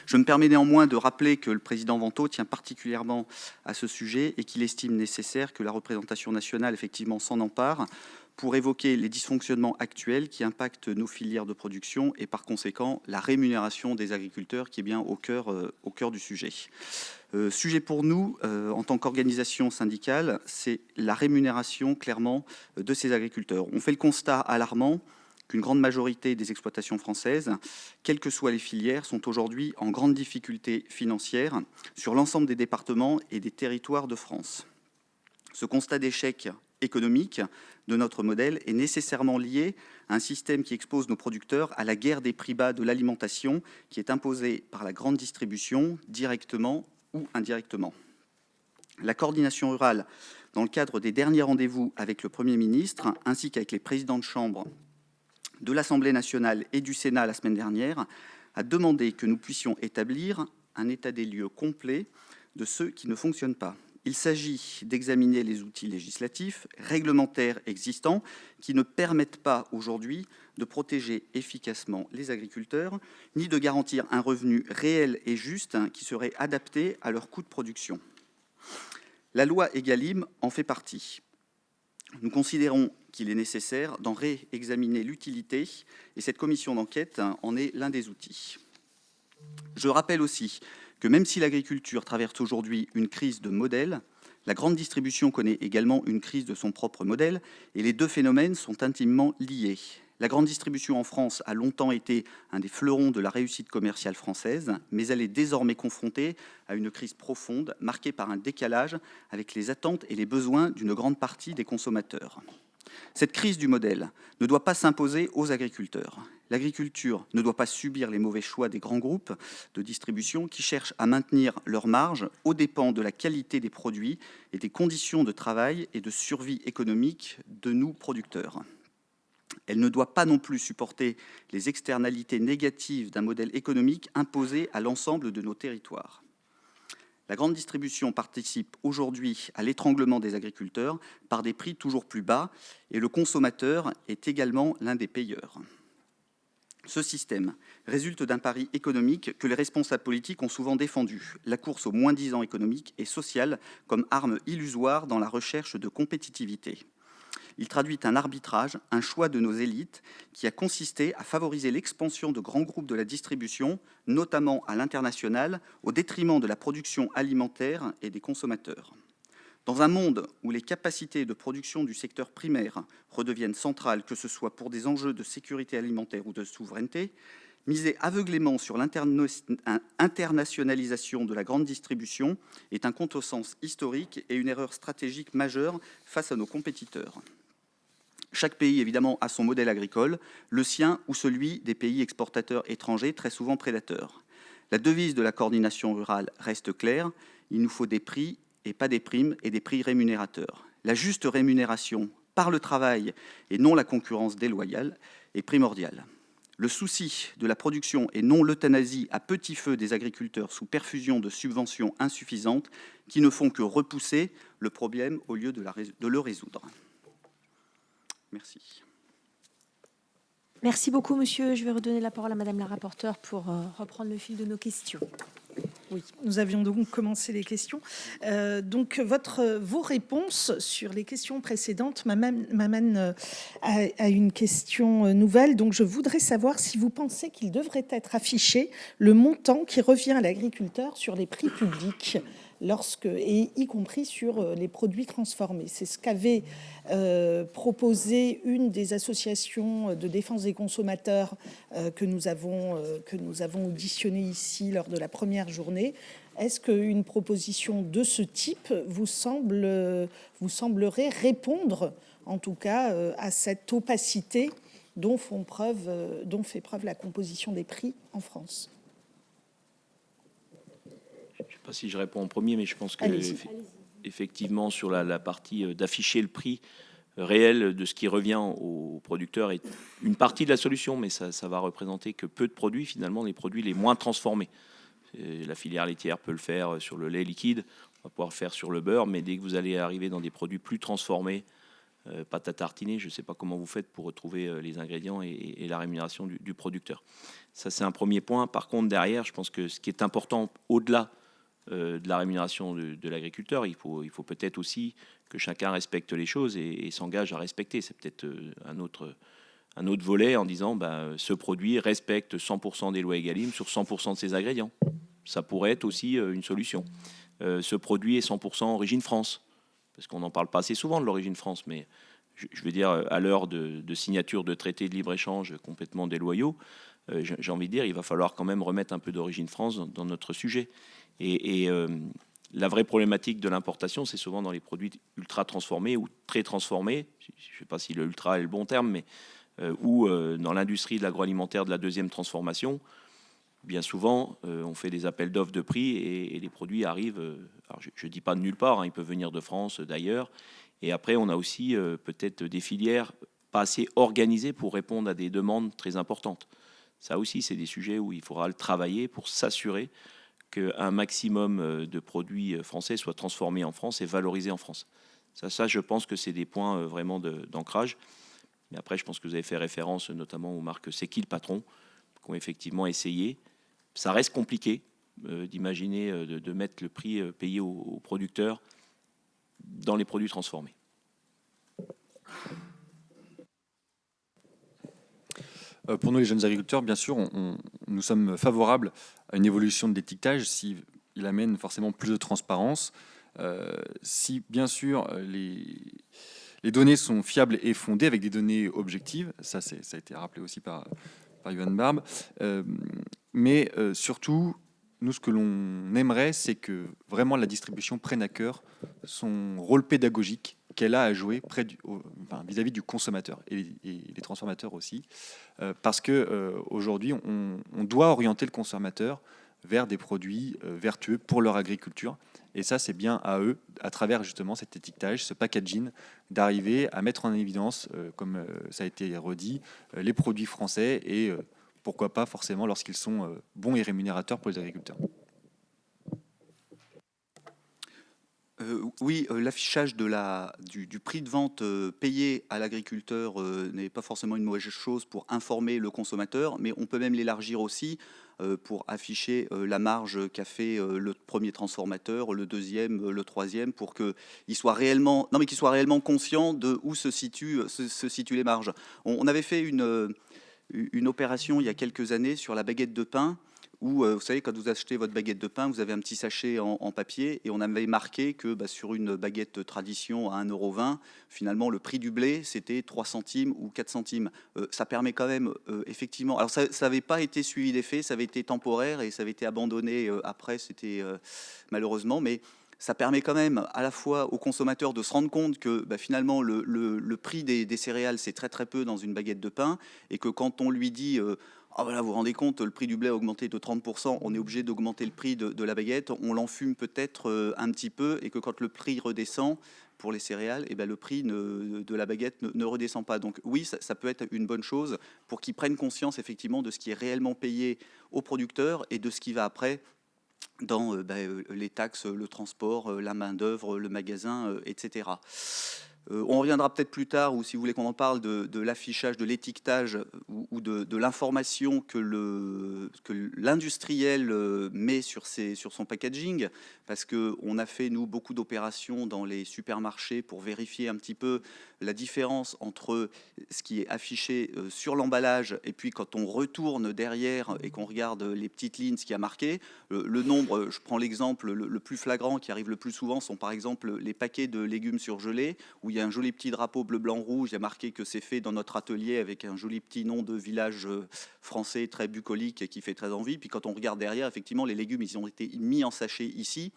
Je me permets néanmoins de rappeler que le président Vantaux tient particulièrement à ce sujet et qu'il estime nécessaire que la représentation nationale effectivement s'en empare pour évoquer les dysfonctionnements actuels qui impactent nos filières de production et par conséquent la rémunération des agriculteurs qui est bien au cœur du sujet. Sujet pour nous, en tant qu'organisation syndicale, c'est la rémunération clairement de ces agriculteurs. On fait le constat alarmant qu'une grande majorité des exploitations françaises, quelles que soient les filières, sont aujourd'hui en grande difficulté financière sur l'ensemble des départements et des territoires de France. Ce constat d'échec économique de notre modèle est nécessairement lié à un système qui expose nos producteurs à la guerre des prix bas de l'alimentation qui est imposée par la grande distribution, directement ou indirectement. La coordination rurale, dans le cadre des derniers rendez-vous avec le Premier ministre, ainsi qu'avec les présidents de chambre de l'Assemblée nationale et du Sénat la semaine dernière, a demandé que nous puissions établir un état des lieux complet de ceux qui ne fonctionnent pas. Il s'agit d'examiner les outils législatifs, réglementaires existants qui ne permettent pas aujourd'hui de protéger efficacement les agriculteurs, ni de garantir un revenu réel et juste qui serait adapté à leurs coûts de production. La loi Egalim en fait partie. Nous considérons qu'il est nécessaire d'en réexaminer l'utilité et cette commission d'enquête en est l'un des outils. Je rappelle aussi que même si l'agriculture traverse aujourd'hui une crise de modèle, la grande distribution connaît également une crise de son propre modèle et les deux phénomènes sont intimement liés. La grande distribution en France a longtemps été un des fleurons de la réussite commerciale française, mais elle est désormais confrontée à une crise profonde marquée par un décalage avec les attentes et les besoins d'une grande partie des consommateurs. Cette crise du modèle ne doit pas s'imposer aux agriculteurs. L'agriculture ne doit pas subir les mauvais choix des grands groupes de distribution qui cherchent à maintenir leurs marges aux dépens de la qualité des produits et des conditions de travail et de survie économique de nous producteurs. Elle ne doit pas non plus supporter les externalités négatives d'un modèle économique imposé à l'ensemble de nos territoires. La grande distribution participe aujourd'hui à l'étranglement des agriculteurs par des prix toujours plus bas et le consommateur est également l'un des payeurs. Ce système résulte d'un pari économique que les responsables politiques ont souvent défendu, la course au moins-disant économique et social comme arme illusoire dans la recherche de compétitivité. Il traduit un arbitrage, un choix de nos élites qui a consisté à favoriser l'expansion de grands groupes de la distribution, notamment à l'international, au détriment de la production alimentaire et des consommateurs. Dans un monde où les capacités de production du secteur primaire redeviennent centrales, que ce soit pour des enjeux de sécurité alimentaire ou de souveraineté, miser aveuglément sur l'internationalisation de la grande distribution est un contresens historique et une erreur stratégique majeure face à nos compétiteurs. Chaque pays, évidemment, a son modèle agricole, le sien ou celui des pays exportateurs étrangers, très souvent prédateurs. La devise de la coordination rurale reste claire, il nous faut des prix et pas des primes et des prix rémunérateurs. La juste rémunération par le travail et non la concurrence déloyale est primordiale. Le souci de la production et non l'euthanasie à petit feu des agriculteurs sous perfusion de subventions insuffisantes qui ne font que repousser le problème au lieu de le résoudre. Merci. Merci beaucoup, monsieur. Je vais redonner la parole à madame la rapporteure pour reprendre le fil de nos questions. Oui, nous avions donc commencé les questions. Vos réponses sur les questions précédentes m'amènent à une question nouvelle. Donc, je voudrais savoir si vous pensez qu'il devrait être affiché le montant qui revient à l'agriculteur sur les prix publics, et y compris sur les produits transformés. C'est ce qu'avait proposé une des associations de défense des consommateurs que nous avons auditionné ici lors de la première journée. Est-ce qu'une proposition de ce type vous semblerait répondre, en tout cas, à cette opacité dont fait preuve la composition des prix en France ? Je ne sais pas si je réponds en premier, mais je pense que effectivement, sur la partie d'afficher le prix réel de ce qui revient aux producteurs est une partie de la solution, mais ça va représenter que peu de produits, finalement, les produits les moins transformés. La filière laitière peut le faire sur le lait liquide, on va pouvoir le faire sur le beurre, mais dès que vous allez arriver dans des produits plus transformés, pâte à tartiner, je ne sais pas comment vous faites pour retrouver les ingrédients et la rémunération du producteur. Ça, c'est un premier point. Par contre, derrière, je pense que ce qui est important, au-delà de la rémunération de l'agriculteur, il faut peut-être aussi que chacun respecte les choses et s'engage à respecter. C'est peut-être un autre volet en disant ce produit respecte 100% des lois Egalim sur 100% de ses ingrédients. Ça pourrait être aussi une solution. Ce produit est 100% origine France, parce qu'on n'en parle pas assez souvent de l'origine France, mais je veux dire, à l'heure de signature de traités de libre-échange complètement déloyaux, j'ai envie de dire, il va falloir quand même remettre un peu d'origine France dans notre sujet. Et la vraie problématique de l'importation, c'est souvent dans les produits ultra transformés ou très transformés, je ne sais pas si le ultra est le bon terme, mais ou dans l'industrie de l'agroalimentaire de la deuxième transformation. Bien souvent, on fait des appels d'offres de prix et les produits arrivent, alors je ne dis pas de nulle part, hein, ils peuvent venir de France, d'ailleurs. Et après, on a aussi peut-être des filières pas assez organisées pour répondre à des demandes très importantes. Ça aussi, c'est des sujets où il faudra le travailler pour s'assurer qu'un maximum de produits français soient transformés en France et valorisés en France. Ça je pense que c'est des points vraiment d'ancrage. Mais après, je pense que vous avez fait référence notamment aux marques C'est qui le patron, qui ont effectivement essayé. Ça reste compliqué d'imaginer de mettre le prix payé aux producteurs dans les produits transformés. Pour nous, les jeunes agriculteurs, bien sûr, nous sommes favorables à une évolution de l'étiquetage s'il amène forcément plus de transparence. Si, bien sûr, les données sont fiables et fondées avec des données objectives, ça a été rappelé aussi par Yohann Barbe, mais surtout, nous, ce que l'on aimerait, c'est que vraiment la distribution prenne à cœur son rôle pédagogique qu'elle a à jouer vis-à-vis du consommateur et les transformateurs aussi, parce que aujourd'hui, on doit orienter le consommateur vers des produits vertueux pour leur agriculture. Et ça, c'est bien à eux, à travers justement cet étiquetage, ce packaging, d'arriver à mettre en évidence, comme ça a été redit, les produits français et pourquoi pas forcément lorsqu'ils sont bons et rémunérateurs pour les agriculteurs. Oui, l'affichage du prix de vente payé à l'agriculteur n'est pas forcément une mauvaise chose pour informer le consommateur, mais on peut même l'élargir aussi pour afficher la marge qu'a fait le premier transformateur, le deuxième, le troisième, pour qu'il soit réellement conscient de où se situent les marges. On avait fait une opération il y a quelques années sur la baguette de pain, où, vous savez, quand vous achetez votre baguette de pain, vous avez un petit sachet en papier, et on avait marqué que sur une baguette tradition à 1,20 €, finalement, le prix du blé, c'était 3 centimes ou 4 centimes. Ça permet quand même, effectivement... Alors, ça n'avait pas été suivi d'effet, ça avait été temporaire, et ça avait été abandonné après, c'était malheureusement, mais ça permet quand même à la fois aux consommateurs de se rendre compte que finalement le prix des céréales, c'est très très peu dans une baguette de pain, et que quand on lui dit ah voilà, vous vous rendez compte, le prix du blé a augmenté de 30%, on est obligé d'augmenter le prix de la baguette, on l'enfume peut-être un petit peu, et que quand le prix redescend pour les céréales, le prix de la baguette ne redescend pas. Donc oui, ça peut être une bonne chose pour qu'ils prennent conscience effectivement de ce qui est réellement payé aux producteurs et de ce qui va après dans les taxes, le transport, la main-d'œuvre, le magasin, etc. On reviendra peut-être plus tard, ou si vous voulez qu'on en parle, de l'affichage, de l'étiquetage ou de l'information que l'industriel met sur son packaging, parce qu'on a fait, nous, beaucoup d'opérations dans les supermarchés pour vérifier un petit peu la différence entre ce qui est affiché sur l'emballage et puis quand on retourne derrière et qu'on regarde les petites lignes, ce qui a marqué. Le nombre, je prends l'exemple le plus flagrant qui arrive le plus souvent, sont par exemple les paquets de légumes surgelés, où il y a un joli petit drapeau bleu, blanc, rouge, il y a marqué que c'est fait dans notre atelier avec un joli petit nom de village français très bucolique qui fait très envie. Puis quand on regarde derrière, effectivement, les légumes, ils ont été mis en sachet ici,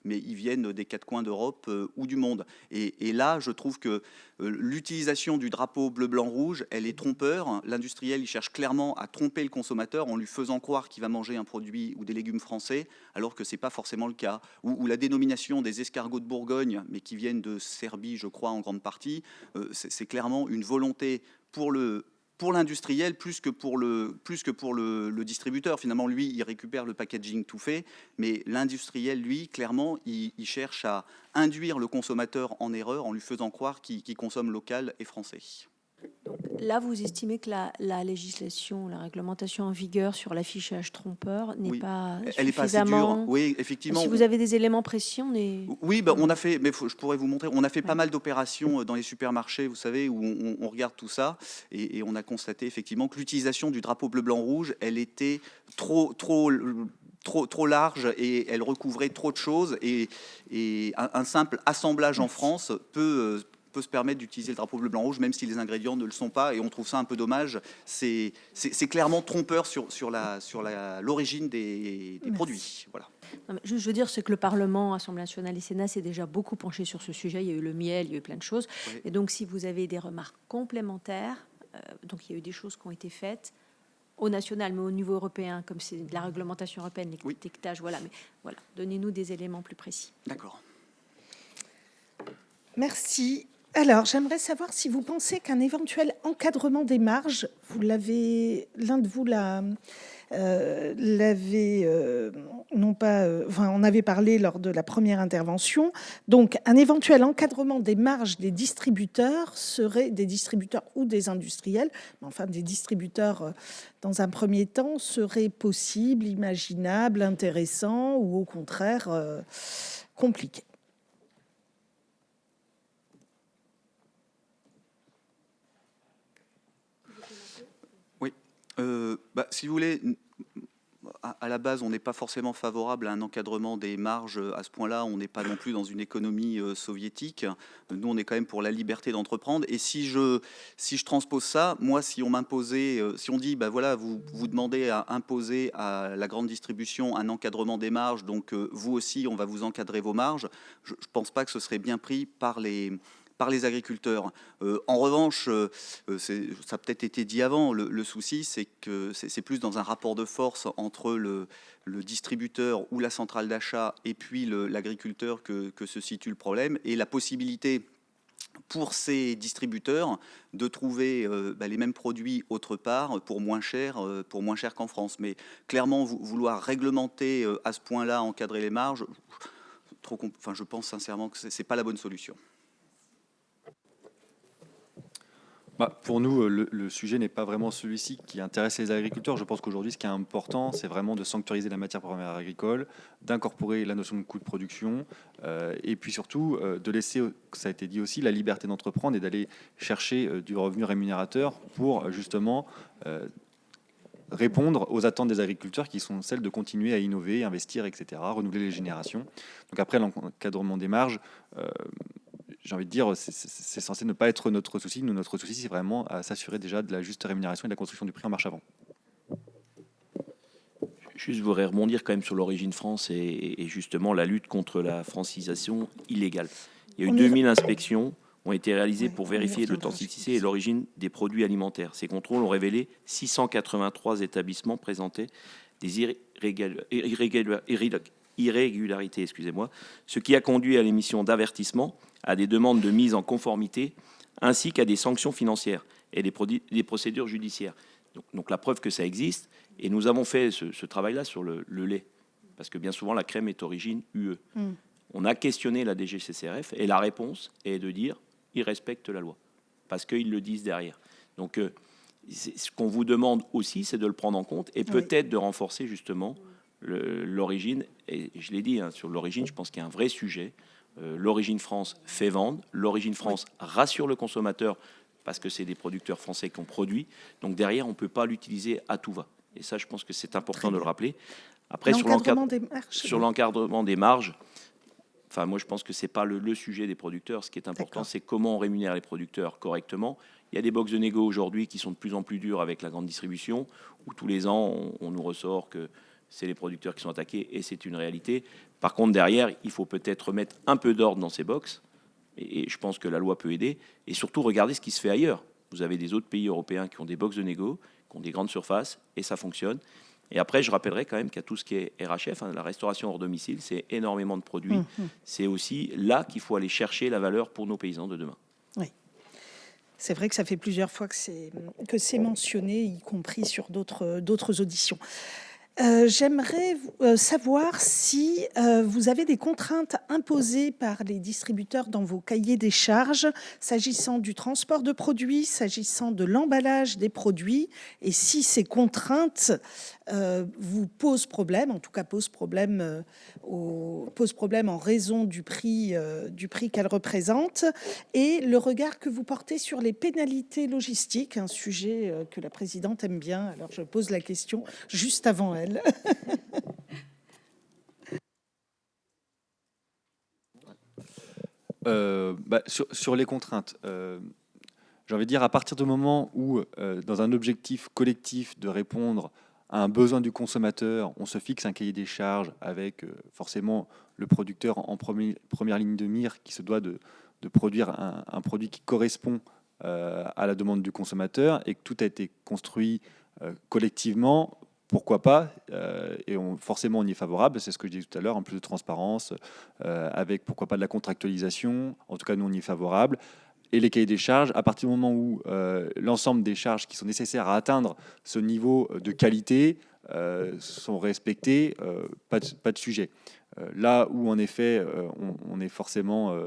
mais ils viennent des quatre coins d'Europe ou du monde. Et là, je trouve que l'utilisation du drapeau bleu, blanc, rouge, elle est trompeur. L'industriel, il cherche clairement à tromper le consommateur en lui faisant croire qu'il va manger un produit ou des légumes français, alors que ce n'est pas forcément le cas. Ou la dénomination des escargots de Bourgogne, mais qui viennent de Serbie, je crois, en grande partie, c'est clairement une volonté pour l'industriel plus que pour le distributeur. Finalement, lui, il récupère le packaging tout fait, mais l'industriel, lui, clairement, il cherche à induire le consommateur en erreur en lui faisant croire qu'il consomme local et français. Donc, là, vous estimez que la législation, la réglementation en vigueur sur l'affichage trompeur n'est pas suffisamment... Elle n'est pas assez dure. Oui, effectivement. Si vous avez des éléments précis, on est... Oui, on a fait, mais je pourrais vous montrer, on a fait pas mal d'opérations dans les supermarchés, vous savez, où on regarde tout ça, et on a constaté effectivement que l'utilisation du drapeau bleu, blanc, rouge, elle était trop large et elle recouvrait trop de choses, et un simple assemblage en France peut peut se permettre d'utiliser le drapeau bleu, blanc, rouge, même si les ingrédients ne le sont pas, et on trouve ça un peu dommage. C'est clairement trompeur sur l'origine des produits. Voilà. Non, mais je veux dire, c'est que le Parlement, Assemblée nationale et Sénat s'est déjà beaucoup penché sur ce sujet. Il y a eu le miel, il y a eu plein de choses. Oui. Et donc, si vous avez des remarques complémentaires, donc il y a eu des choses qui ont été faites au national, mais au niveau européen, comme c'est de la réglementation européenne, l'étiquetage, voilà. Mais voilà, donnez-nous des éléments plus précis. D'accord. Merci. Alors, j'aimerais savoir si vous pensez qu'un éventuel encadrement des marges, l'un de vous on avait parlé lors de la première intervention. Donc, un éventuel encadrement des marges des distributeurs serait des distributeurs ou des industriels, mais enfin des distributeurs dans un premier temps serait possible, imaginable, intéressant ou au contraire compliqué. Si vous voulez, à la base, on n'est pas forcément favorable à un encadrement des marges à ce point-là. On n'est pas non plus dans une économie soviétique. Nous, on est quand même pour la liberté d'entreprendre. Et si je transpose ça, moi, si on m'imposait, si on dit, voilà, vous demandez à imposer à la grande distribution un encadrement des marges, donc vous aussi, on va vous encadrer vos marges, je ne pense pas que ce serait bien pris par les agriculteurs. En revanche, ça a peut-être été dit avant, le souci, c'est que c'est plus dans un rapport de force entre le distributeur ou la centrale d'achat et puis l'agriculteur que se situe le problème, et la possibilité pour ces distributeurs de trouver les mêmes produits autre part pour moins cher qu'en France. Mais clairement, vouloir réglementer à ce point-là, encadrer les marges, je pense sincèrement que c'est pas la bonne solution. Pour nous, le sujet n'est pas vraiment celui-ci qui intéresse les agriculteurs. Je pense qu'aujourd'hui, ce qui est important, c'est vraiment de sanctuariser la matière première agricole, d'incorporer la notion de coût de production, et puis surtout de laisser, ça a été dit aussi, la liberté d'entreprendre et d'aller chercher du revenu rémunérateur pour justement répondre aux attentes des agriculteurs qui sont celles de continuer à innover, investir, etc., renouveler les générations. Donc après, l'encadrement des marges, j'ai envie de dire, c'est censé ne pas être notre souci. Notre souci, c'est vraiment à s'assurer déjà de la juste rémunération et de la construction du prix en marche avant. Juste, je voudrais rebondir quand même sur l'origine France et justement la lutte contre la francisation illégale. Il y a eu 2000 inspections ont été réalisées pour vérifier l'authenticité et l'origine des produits alimentaires. Ces contrôles ont révélé 683 établissements présentaient des irrégularités, ce qui a conduit à l'émission d'avertissements, à des demandes de mise en conformité, ainsi qu'à des sanctions financières et des procédures judiciaires. Donc la preuve que ça existe, et nous avons fait ce travail-là sur le lait, parce que bien souvent la crème est d'origine UE. On a questionné la DGCCRF, et la réponse est de dire ils respectent la loi, parce qu'ils le disent derrière. Donc ce qu'on vous demande aussi, c'est de le prendre en compte, et peut-être de renforcer justement l'origine. Et je l'ai dit, sur l'origine, je pense qu'il y a un vrai sujet. L'origine France fait vendre, l'origine France rassure le consommateur parce que c'est des producteurs français qui ont produit. Donc derrière, on ne peut pas l'utiliser à tout va. Et ça, je pense que c'est important de le rappeler. Après, sur l'encadrement des marges, moi, je pense que ce n'est pas le sujet des producteurs. Ce qui est important, c'est comment on rémunère les producteurs correctement. Il y a des box de négo aujourd'hui qui sont de plus en plus dures avec la grande distribution, où tous les ans, on nous ressort que c'est les producteurs qui sont attaqués, et c'est une réalité. Par contre, derrière, il faut peut-être mettre un peu d'ordre dans ces box, et je pense que la loi peut aider, et surtout regarder ce qui se fait ailleurs. Vous avez des autres pays européens qui ont des box de négo, qui ont des grandes surfaces, et ça fonctionne. Et après, je rappellerai quand même qu'il y a tout ce qui est RHF, la restauration hors domicile, c'est énormément de produits. C'est aussi là qu'il faut aller chercher la valeur pour nos paysans de demain. Oui. C'est vrai que ça fait plusieurs fois que c'est mentionné, y compris sur d'autres auditions. J'aimerais savoir si vous avez des contraintes imposées par les distributeurs dans vos cahiers des charges, s'agissant du transport de produits, s'agissant de l'emballage des produits, et si ces contraintes vous posent problème, en tout cas posent problème en raison du prix qu'elles représentent, et le regard que vous portez sur les pénalités logistiques, un sujet que la présidente aime bien. Alors je pose la question juste avant elle. Sur les contraintes, j'ai envie de dire, à partir du moment où, dans un objectif collectif de répondre à un besoin du consommateur, on se fixe un cahier des charges avec forcément le producteur en première ligne de mire qui se doit de produire un produit qui correspond à la demande du consommateur et que tout a été construit collectivement, pourquoi pas, et forcément on y est favorable, c'est ce que je disais tout à l'heure, en plus de transparence, avec pourquoi pas de la contractualisation, en tout cas nous on y est favorable. Et les cahiers des charges, à partir du moment où l'ensemble des charges qui sont nécessaires à atteindre ce niveau de qualité sont respectées, pas de sujet. Là où en effet on est forcément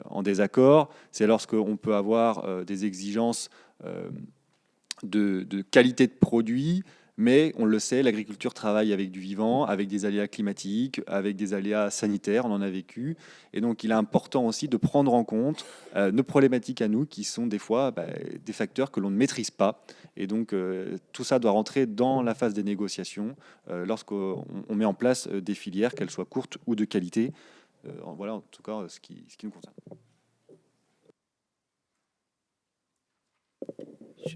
en désaccord, c'est lorsqu'on peut avoir des exigences de qualité de produit, mais on le sait, l'agriculture travaille avec du vivant, avec des aléas climatiques, avec des aléas sanitaires, on en a vécu. Et donc il est important aussi de prendre en compte nos problématiques à nous, qui sont des fois des facteurs que l'on ne maîtrise pas. Et donc tout ça doit rentrer dans la phase des négociations lorsqu'on met en place des filières, qu'elles soient courtes ou de qualité. Voilà en tout cas ce qui nous concerne.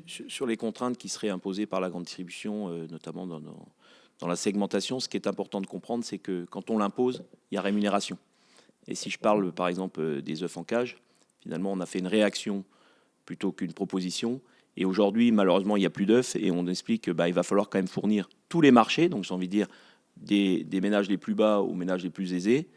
Sur les contraintes qui seraient imposées par la grande distribution, notamment dans la segmentation, ce qui est important de comprendre, c'est que quand on l'impose, il y a rémunération. Et si je parle par exemple des œufs en cage, finalement on a fait une réaction plutôt qu'une proposition. Et aujourd'hui, malheureusement, il n'y a plus d'œufs et on explique qu'il va falloir quand même fournir tous les marchés, donc j'ai envie de dire des ménages les plus bas aux ménages les plus aisés,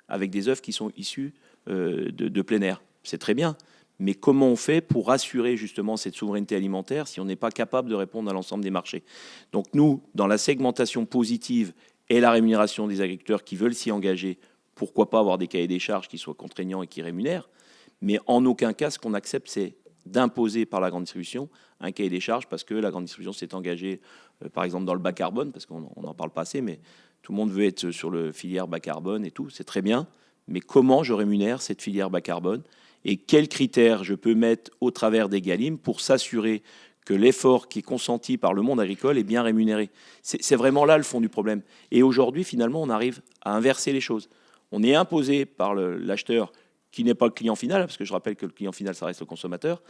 avec des œufs qui sont issus de plein air. C'est très bien. Mais comment on fait pour assurer justement cette souveraineté alimentaire si on n'est pas capable de répondre à l'ensemble des marchés? Donc nous, dans la segmentation positive et la rémunération des agriculteurs qui veulent s'y engager, pourquoi pas avoir des cahiers des charges qui soient contraignants et qui rémunèrent? Mais en aucun cas, ce qu'on accepte, c'est d'imposer par la grande distribution un cahier des charges parce que la grande distribution s'est engagée, par exemple, dans le bas carbone, parce qu'on n'en parle pas assez, mais tout le monde veut être sur le filière bas carbone et tout, c'est très bien. Mais comment je rémunère cette filière bas carbone? Et quels critères je peux mettre au travers des Galim pour s'assurer que l'effort qui est consenti par le monde agricole est bien rémunéré? C'est vraiment là le fond du problème. Et aujourd'hui, finalement, on arrive à inverser les choses. On est imposé par l'acheteur, qui n'est pas le client final, parce que je rappelle que le client final, ça reste le consommateur,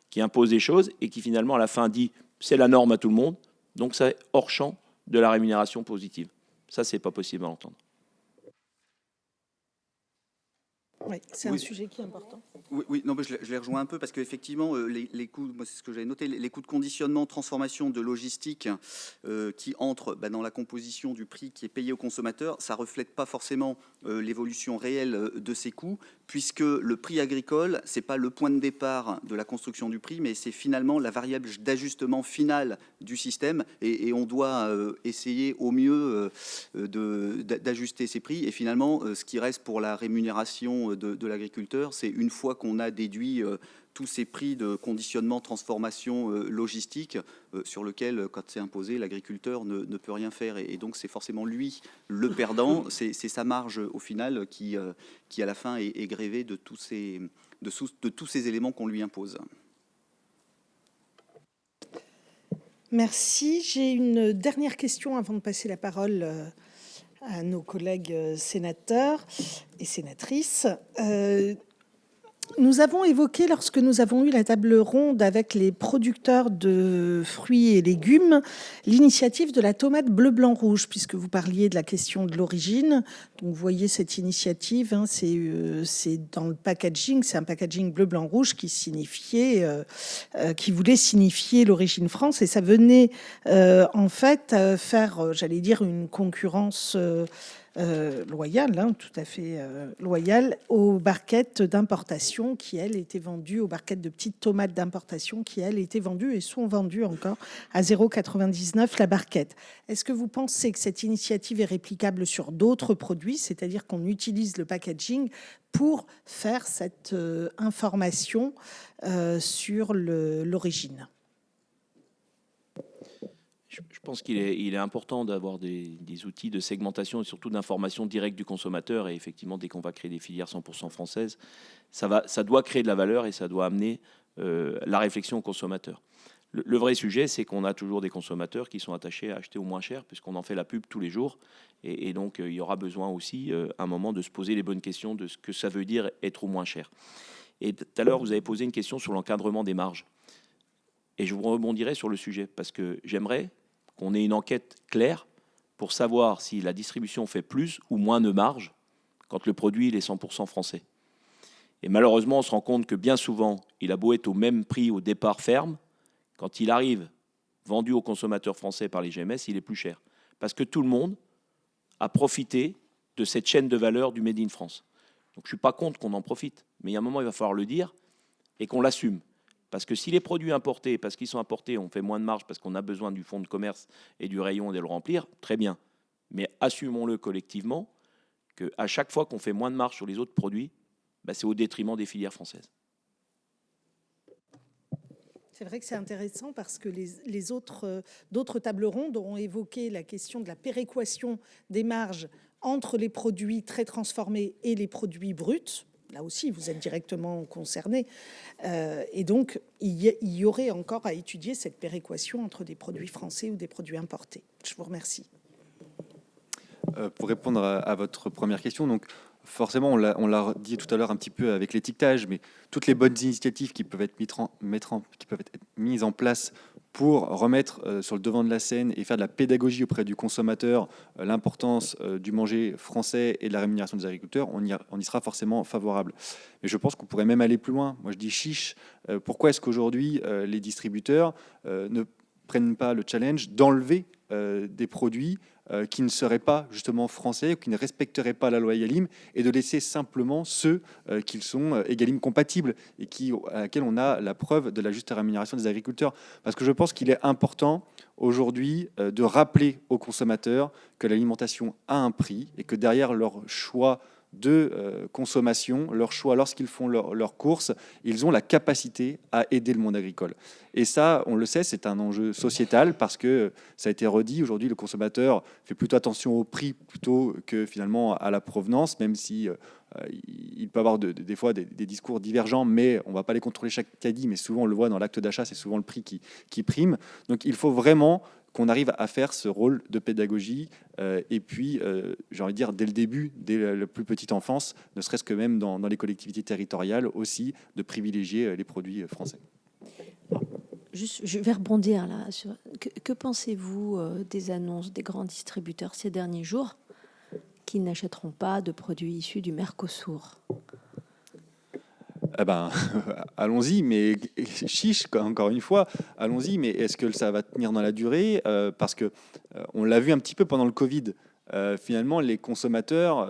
qui impose des choses et qui finalement, à la fin, dit c'est la norme à tout le monde, donc c'est hors champ de la rémunération positive. Ça, c'est pas possible à entendre. Oui, c'est un sujet qui est important. Oui, non, mais je les rejoins un peu parce qu'effectivement, les coûts, moi c'est ce que j'avais noté, les coûts de conditionnement, transformation, de logistique qui entrent dans la composition du prix qui est payé au consommateur, ça ne reflète pas forcément l'évolution réelle de ces coûts, puisque le prix agricole, ce n'est pas le point de départ de la construction du prix, mais c'est finalement la variable d'ajustement final du système, et on doit essayer au mieux d'ajuster ces prix. Et finalement, ce qui reste pour la rémunération de l'agriculteur, c'est une fois qu'on a déduit tous ces prix de conditionnement, transformation, logistique, sur lequel, quand c'est imposé, l'agriculteur ne peut rien faire. Et donc, c'est forcément lui le perdant. C'est sa marge, au final, qui à la fin, est grévée de tous ces éléments qu'on lui impose. Merci. J'ai une dernière question avant de passer la parole à nos collègues sénateurs et sénatrices. Nous avons évoqué, lorsque nous avons eu la table ronde avec les producteurs de fruits et légumes, l'initiative de la tomate bleu, blanc, rouge, puisque vous parliez de la question de l'origine. Donc, vous voyez cette initiative, c'est dans le packaging, c'est un packaging bleu, blanc, rouge qui voulait signifier l'origine France, et ça venait en fait faire, j'allais dire, une concurrence loyale, tout à fait loyale, aux barquettes d'importation qui, elles, étaient vendues, aux barquettes de petites tomates d'importation qui, elles, étaient vendues et sont vendues encore à 0,99 la barquette. Est-ce que vous pensez que cette initiative est réplicable sur d'autres produits, c'est-à-dire qu'on utilise le packaging pour faire cette information sur l'origine ? Je pense qu'il est important d'avoir des outils de segmentation et surtout d'information directe du consommateur. Et effectivement, dès qu'on va créer des filières 100% françaises, ça doit créer de la valeur et ça doit amener la réflexion au consommateur. Le vrai sujet, c'est qu'on a toujours des consommateurs qui sont attachés à acheter au moins cher, puisqu'on en fait la pub tous les jours. Et donc, il y aura besoin aussi, à un moment, de se poser les bonnes questions de ce que ça veut dire être au moins cher. Et tout à l'heure, vous avez posé une question sur l'encadrement des marges. Et je vous rebondirai sur le sujet, parce que j'aimerais qu'on ait une enquête claire pour savoir si la distribution fait plus ou moins de marge quand le produit il est 100% français. Et malheureusement, on se rend compte que bien souvent, il a beau être au même prix au départ ferme, quand il arrive vendu aux consommateurs français par les GMS, il est plus cher. Parce que tout le monde a profité de cette chaîne de valeur du Made in France. Donc je ne suis pas contre qu'on en profite, mais il y a un moment, il va falloir le dire et qu'on l'assume. Parce que si les produits importés, parce qu'ils sont importés, on fait moins de marge parce qu'on a besoin du fonds de commerce et du rayon et de le remplir, très bien. Mais assumons-le collectivement qu'à chaque fois qu'on fait moins de marge sur les autres produits, c'est au détriment des filières françaises. C'est vrai que c'est intéressant parce que d'autres tables rondes ont évoqué la question de la péréquation des marges entre les produits très transformés et les produits bruts. Là aussi, vous êtes directement concernés. Et donc, il y aurait encore à étudier cette péréquation entre des produits français ou des produits importés. Je vous remercie. Pour répondre à votre première question, donc forcément, on l'a dit tout à l'heure un petit peu avec l'étiquetage, mais toutes les bonnes initiatives qui peuvent être mises en place pour remettre sur le devant de la scène et faire de la pédagogie auprès du consommateur l'importance du manger français et de la rémunération des agriculteurs, on y sera forcément favorable. Mais je pense qu'on pourrait même aller plus loin. Moi, je dis chiche. Pourquoi est-ce qu'aujourd'hui, les distributeurs ne prennent pas le challenge d'enlever des produits qui ne seraient pas justement français ou qui ne respecteraient pas la loi Egalim et de laisser simplement ceux qui sont Egalim compatibles et à laquelle on a la preuve de la juste rémunération des agriculteurs. Parce que je pense qu'il est important aujourd'hui de rappeler aux consommateurs que l'alimentation a un prix et que derrière leur choix de consommation, leur choix lorsqu'ils font leurs courses, ils ont la capacité à aider le monde agricole. Et ça, on le sait, c'est un enjeu sociétal parce que, ça a été redit, aujourd'hui le consommateur fait plutôt attention au prix plutôt que finalement à la provenance, même si il peut avoir des fois des discours divergents, mais on ne va pas les contrôler chaque caddie, mais souvent on le voit dans l'acte d'achat, c'est souvent le prix qui prime. Donc il faut vraiment qu'on arrive à faire ce rôle de pédagogie et puis, j'ai envie de dire, dès le début, dès la plus petite enfance, ne serait-ce que même dans les collectivités territoriales aussi, de privilégier les produits français. Juste, je vais rebondir là. Que pensez-vous des annonces des grands distributeurs ces derniers jours qui n'achèteront pas de produits issus du Mercosur? Eh ben, allons-y, mais chiche, encore une fois, allons-y, mais est-ce que ça va tenir dans la durée? Parce que on l'a vu un petit peu pendant le Covid. Finalement, les consommateurs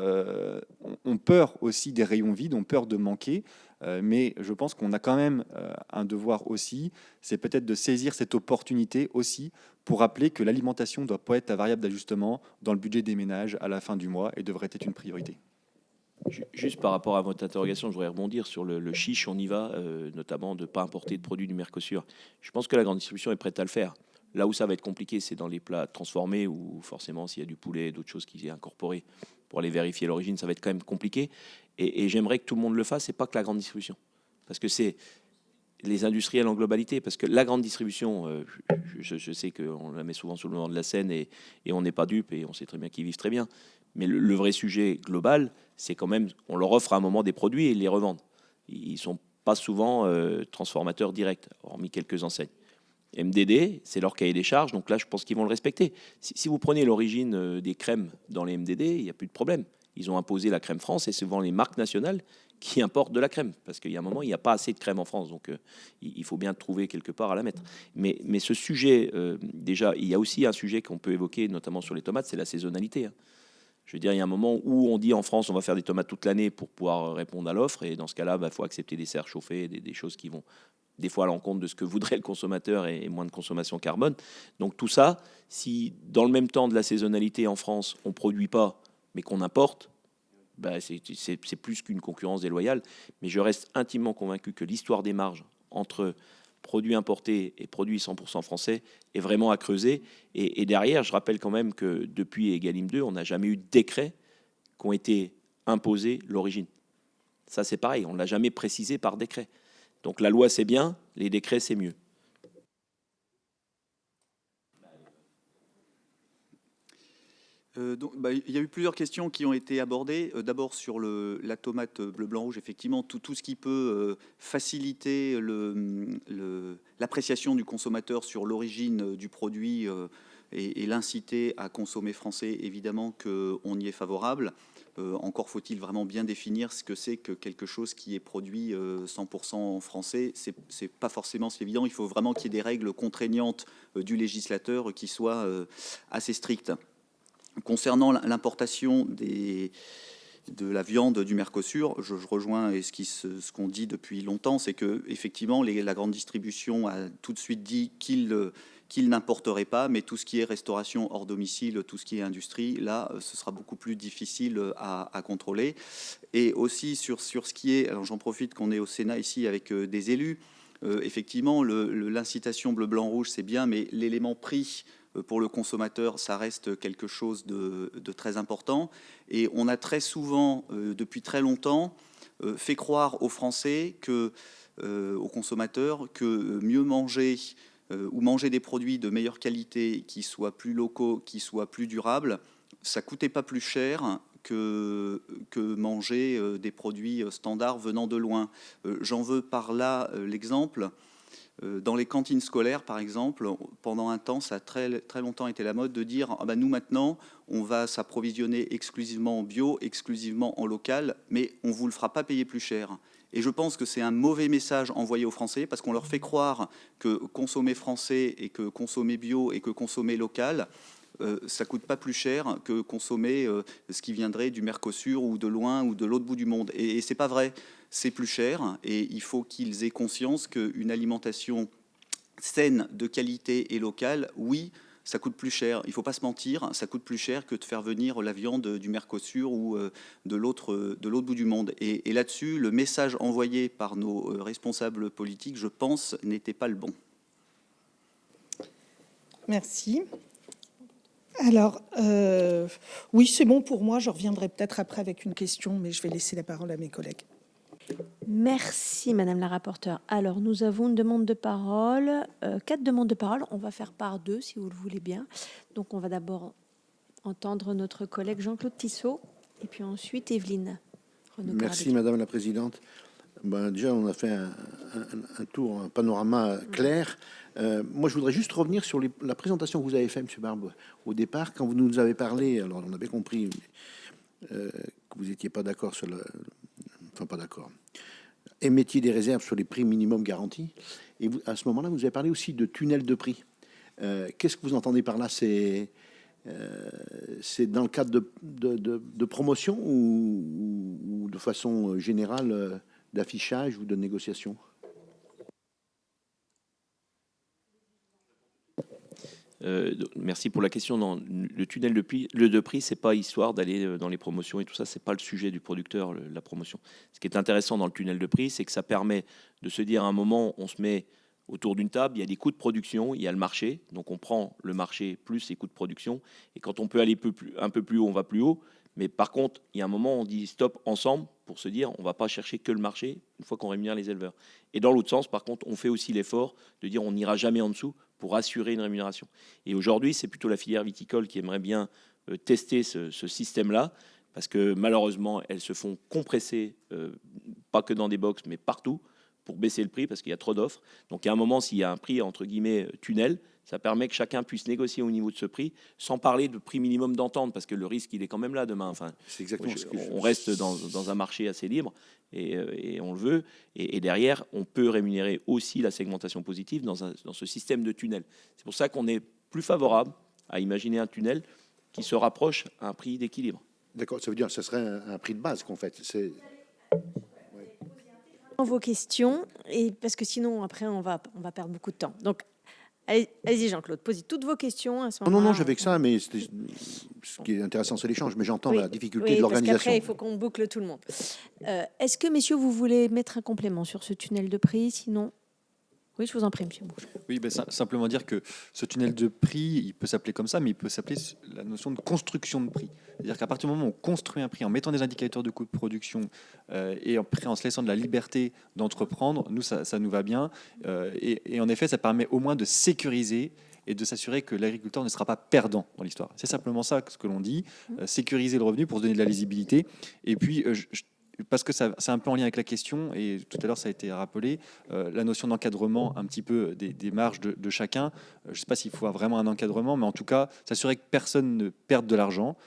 ont peur aussi des rayons vides, ont peur de manquer. Mais je pense qu'on a quand même un devoir aussi, c'est peut-être de saisir cette opportunité aussi pour rappeler que l'alimentation ne doit pas être la variable d'ajustement dans le budget des ménages à la fin du mois et devrait être une priorité. Juste par rapport à votre interrogation, je voudrais rebondir sur le chiche, on y va, notamment de ne pas importer de produits du Mercosur. Je pense que la grande distribution est prête à le faire. Là où ça va être compliqué, c'est dans les plats transformés, où forcément, s'il y a du poulet et d'autres choses qui est incorporées pour aller vérifier l'origine, ça va être quand même compliqué. Et j'aimerais que tout le monde le fasse, et pas que la grande distribution. Parce que c'est les industriels en globalité. Parce que la grande distribution, je sais qu'on la met souvent sur le devant de la scène et on n'est pas dupe et on sait très bien qu'ils vivent très bien. Mais le vrai sujet global, c'est quand même, on leur offre à un moment des produits et ils les revendent. Ils ne sont pas souvent transformateurs directs, hormis quelques enseignes. MDD, c'est leur cahier des charges, donc là, je pense qu'ils vont le respecter. Si vous prenez l'origine des crèmes dans les MDD, il n'y a plus de problème. Ils ont imposé la crème France et c'est souvent les marques nationales qui importent de la crème, parce qu'il y a un moment, il n'y a pas assez de crème en France, donc il faut bien trouver quelque part à la mettre. Mais ce sujet, déjà, il y a aussi un sujet qu'on peut évoquer, notamment sur les tomates, c'est la saisonnalité. Je veux dire, il y a un moment où on dit en France, on va faire des tomates toute l'année pour pouvoir répondre à l'offre, et dans ce cas-là, il faut accepter des serres chauffées, des choses qui vont des fois à l'encontre de ce que voudrait le consommateur et moins de consommation carbone. Donc tout ça, si dans le même temps de la saisonnalité en France, on ne produit pas, mais qu'on importe, c'est plus qu'une concurrence déloyale. Mais je reste intimement convaincu que l'histoire des marges entre produits importés et produits 100% français est vraiment à creuser. Et derrière, je rappelle quand même que depuis Egalim 2, on n'a jamais eu de décret qui ont été imposés l'origine. Ça, c'est pareil, on ne l'a jamais précisé par décret. Donc la loi, c'est bien, les décrets, c'est mieux. Il y a eu plusieurs questions qui ont été abordées. D'abord sur la tomate bleu, blanc, rouge, effectivement, tout ce qui peut faciliter l'appréciation du consommateur sur l'origine du produit et l'inciter à consommer français, évidemment qu'on y est favorable. Encore faut-il vraiment bien définir ce que c'est que quelque chose qui est produit 100% français. C'est pas forcément si évident. Il faut vraiment qu'il y ait des règles contraignantes du législateur qui soient assez strictes. Concernant l'importation de la viande du Mercosur, je rejoins ce qu'on dit depuis longtemps, c'est que effectivement la grande distribution a tout de suite dit qu'il n'importerait pas, mais tout ce qui est restauration hors domicile, tout ce qui est industrie, là, ce sera beaucoup plus difficile à contrôler. Et aussi sur ce qui est, alors j'en profite qu'on est au Sénat ici avec des élus, effectivement, l'incitation bleu, blanc, rouge, c'est bien, mais l'élément prix pour le consommateur, ça reste quelque chose de très important. Et on a très souvent, depuis très longtemps, fait croire aux Français, aux consommateurs, que mieux manger ou manger des produits de meilleure qualité, qui soient plus locaux, qui soient plus durables, ça coûtait pas plus cher que manger des produits standards venant de loin. J'en veux par là l'exemple. Dans les cantines scolaires, par exemple, pendant un temps, ça a très, très longtemps été la mode de dire nous maintenant, on va s'approvisionner exclusivement en bio, exclusivement en local, mais on ne vous le fera pas payer plus cher. Et je pense que c'est un mauvais message envoyé aux Français parce qu'on leur fait croire que consommer français et que consommer bio et que consommer local, ça coûte pas plus cher que consommer ce qui viendrait du Mercosur ou de loin ou de l'autre bout du monde. Et c'est pas vrai. C'est plus cher et il faut qu'ils aient conscience qu'une alimentation saine, de qualité et locale, oui, ça coûte plus cher. Il ne faut pas se mentir, ça coûte plus cher que de faire venir la viande du Mercosur ou de l'autre bout du monde. Et là-dessus, le message envoyé par nos responsables politiques, je pense, n'était pas le bon. Merci. Alors, oui, c'est bon pour moi. Je reviendrai peut-être après avec une question, mais je vais laisser la parole à mes collègues. Merci, Madame la rapporteure. Alors, nous avons une demande de parole, 4 demandes de parole. On va faire par 2, si vous le voulez bien. Donc, on va d'abord entendre notre collègue Jean-Claude Tissot, et puis ensuite Evelyne Renaud-Caradec. Merci, Madame la Présidente. Déjà, on a fait un tour, un panorama clair. Moi, je voudrais juste revenir sur la présentation que vous avez faite, M. Barbe, au départ, quand vous nous avez parlé. Alors, on avait compris que vous n'étiez pas d'accord sur le... Enfin, pas d'accord. Émettiez des réserves sur les prix minimum garantis. Et vous, à ce moment-là, vous avez parlé aussi de tunnel de prix. Qu'est-ce que vous entendez par là? C'est dans le cadre de promotion ou de façon générale d'affichage ou de négociation? Merci pour la question. Non, le tunnel de prix, c'est pas histoire d'aller dans les promotions et tout ça. C'est pas le sujet du producteur, la promotion. Ce qui est intéressant dans le tunnel de prix, c'est que ça permet de se dire à un moment, on se met autour d'une table, il y a des coûts de production, il y a le marché, donc on prend le marché plus les coûts de production. Et quand on peut aller un peu plus haut, on va plus haut. Mais par contre, il y a un moment, on dit stop ensemble pour se dire, on ne va pas chercher que le marché une fois qu'on rémunère les éleveurs. Et dans l'autre sens, par contre, on fait aussi l'effort de dire, on n'ira jamais en dessous pour assurer une rémunération. Et aujourd'hui, c'est plutôt la filière viticole qui aimerait bien tester ce système-là, parce que malheureusement, elles se font compresser, pas que dans des box, mais partout, pour baisser le prix, parce qu'il y a trop d'offres. Donc, à un moment, s'il y a un prix, entre guillemets, tunnel, ça permet que chacun puisse négocier au niveau de ce prix, sans parler de prix minimum d'entente, parce que le risque, il est quand même là demain. Enfin, c'est exactement ce que on reste dans un marché assez libre, et on le veut. Et derrière, on peut rémunérer aussi la segmentation positive dans ce système de tunnel. C'est pour ça qu'on est plus favorable à imaginer un tunnel qui se rapproche à un prix d'équilibre. D'accord, ça veut dire que ce serait un prix de base qu'en fait. C'est... Vos questions, et parce que sinon, après, on va perdre beaucoup de temps. Donc, allez-y, Jean-Claude, posez toutes vos questions à ce moment-là. Non, j'avais que ça, mais ce qui est intéressant, c'est l'échange. Mais j'entends la difficulté de l'organisation. Parce qu'après, il faut qu'on boucle tout le monde. Est-ce que, messieurs, vous voulez mettre un complément sur ce tunnel de prix? Sinon, oui, je vous en prie, monsieur Bouche. Oui, simplement dire que ce tunnel de prix, il peut s'appeler comme ça, mais il peut s'appeler la notion de construction de prix. C'est-à-dire qu'à partir du moment où on construit un prix en mettant des indicateurs de coûts de production et après en se laissant de la liberté d'entreprendre, nous, ça nous va bien. Et en effet, ça permet au moins de sécuriser et de s'assurer que l'agriculteur ne sera pas perdant dans l'histoire. C'est simplement ça ce que l'on dit, sécuriser le revenu pour se donner de la lisibilité. Et puis, parce que c'est un peu en lien avec la question, et tout à l'heure ça a été rappelé, la notion d'encadrement un petit peu des marges de chacun. Je ne sais pas s'il faut vraiment un encadrement, mais en tout cas, s'assurer que personne ne perde de l'argent.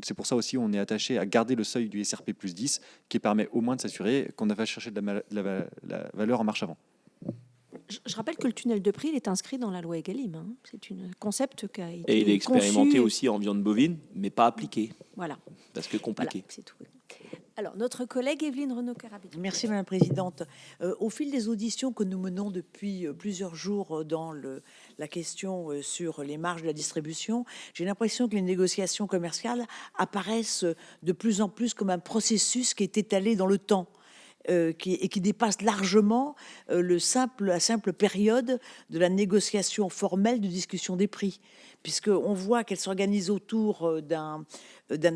C'est pour ça aussi on est attaché à garder le seuil du SRP plus 10, qui permet au moins de s'assurer qu'on a fait chercher de la valeur en marche avant. Je rappelle que le tunnel de prix il est inscrit dans la loi Egalim. Hein. C'est un concept qui a été Et il est expérimenté conçu. aussi en viande bovine, mais pas appliqué, Voilà. parce que compliqué. Voilà, c'est tout. Alors, notre collègue Evelyne Renaud-Carabelli. Merci Madame la Présidente. Au fil des auditions que nous menons depuis plusieurs jours dans la question sur les marges de la distribution, j'ai l'impression que les négociations commerciales apparaissent de plus en plus comme un processus qui est étalé dans le temps. Qui dépasse largement la simple période de la négociation formelle de discussion des prix, puisqu'on voit qu'elle s'organise autour d'un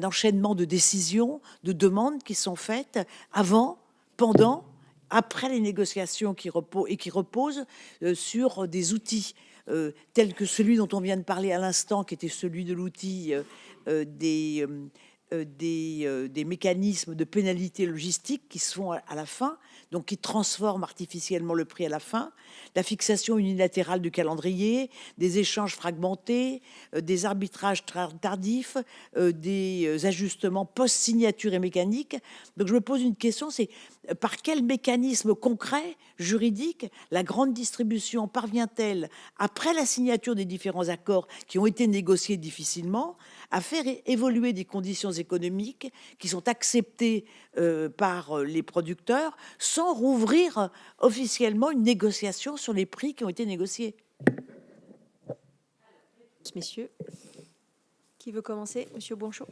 enchaînement de décisions, de demandes qui sont faites avant, pendant, après les négociations qui reposent sur des outils tels que celui dont on vient de parler à l'instant, qui était celui de l'outil des mécanismes de pénalité logistique qui se font à la fin, donc qui transforment artificiellement le prix à la fin, la fixation unilatérale du calendrier, des échanges fragmentés, des arbitrages tardifs, des ajustements post-signature et mécaniques. Donc je me pose une question, c'est par quel mécanisme concret, juridique, la grande distribution parvient-elle, après la signature des différents accords qui ont été négociés difficilement, à faire évoluer des conditions économiques qui sont acceptées par les producteurs sans rouvrir officiellement une négociation sur les prix qui ont été négociés? Messieurs, qui veut commencer? Monsieur Bonchot.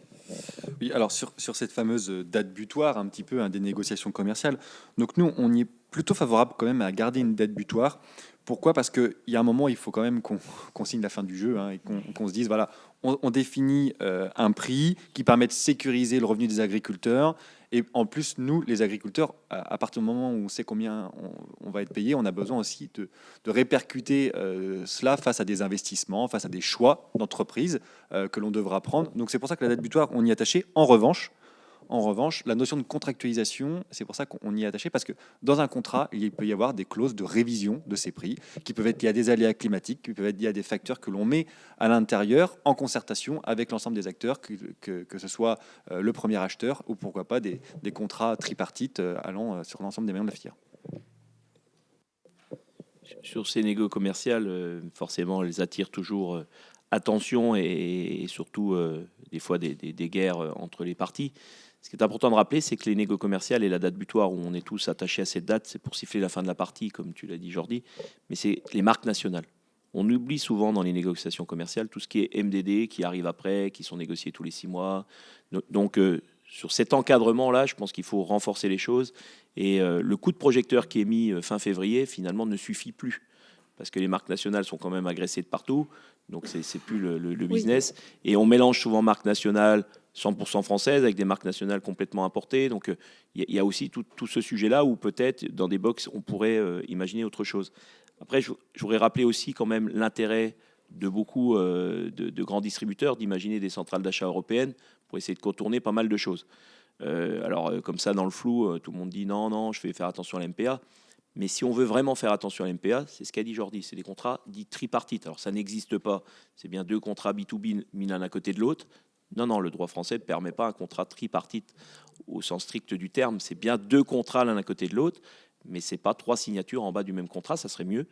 Oui, alors sur cette fameuse date butoir, un petit peu des négociations commerciales, donc nous, on y est plutôt favorable quand même à garder une date butoir. Pourquoi? Parce qu'il y a un moment, il faut quand même qu'on signe la fin du jeu, et qu'on se dise, voilà, on définit un prix qui permet de sécuriser le revenu des agriculteurs. Et en plus, nous, les agriculteurs, à partir du moment où on sait combien on va être payé, on a besoin aussi de répercuter cela face à des investissements, face à des choix d'entreprise que l'on devra prendre. Donc c'est pour ça que la date butoir, on y est attaché. En revanche, la notion de contractualisation, c'est pour ça qu'on y est attaché, parce que dans un contrat, il peut y avoir des clauses de révision de ces prix, qui peuvent être liées à des aléas climatiques, qui peuvent être liées à des facteurs que l'on met à l'intérieur, en concertation avec l'ensemble des acteurs, que ce soit le premier acheteur, ou pourquoi pas des contrats tripartites allant sur l'ensemble des maillons de la filière. Sur ces négos commerciales, forcément, elles attirent toujours attention et surtout des fois des guerres entre les parties. Ce qui est important de rappeler, c'est que les négos commerciales et la date butoir, où on est tous attachés à cette date, c'est pour siffler la fin de la partie, comme tu l'as dit, Jordi, mais c'est les marques nationales. On oublie souvent dans les négociations commerciales tout ce qui est MDD, qui arrive après, qui sont négociés tous les 6 mois. Donc, sur cet encadrement-là, je pense qu'il faut renforcer les choses. Et le coup de projecteur qui est mis fin février, finalement, ne suffit plus. Parce que les marques nationales sont quand même agressées de partout. Donc, c'est plus le business. Et on mélange souvent marques nationales 100% françaises avec des marques nationales complètement importées. Donc, il y a aussi tout ce sujet-là où peut-être, dans des box, on pourrait imaginer autre chose. Après, je voudrais rappeler aussi quand même l'intérêt de beaucoup de grands distributeurs d'imaginer des centrales d'achat européennes pour essayer de contourner pas mal de choses. Alors, comme ça, dans le flou, tout le monde dit non, je vais faire attention à la MPA. Mais si on veut vraiment faire attention à la MPA, c'est ce qu'a dit Jordi, c'est des contrats dits tripartites. Alors, ça n'existe pas. C'est bien 2 contrats B2B mis l'un à côté de l'autre. Non, le droit français ne permet pas un contrat tripartite au sens strict du terme. C'est bien 2 contrats l'un à côté de l'autre, mais ce n'est pas 3 signatures en bas du même contrat, ça serait mieux,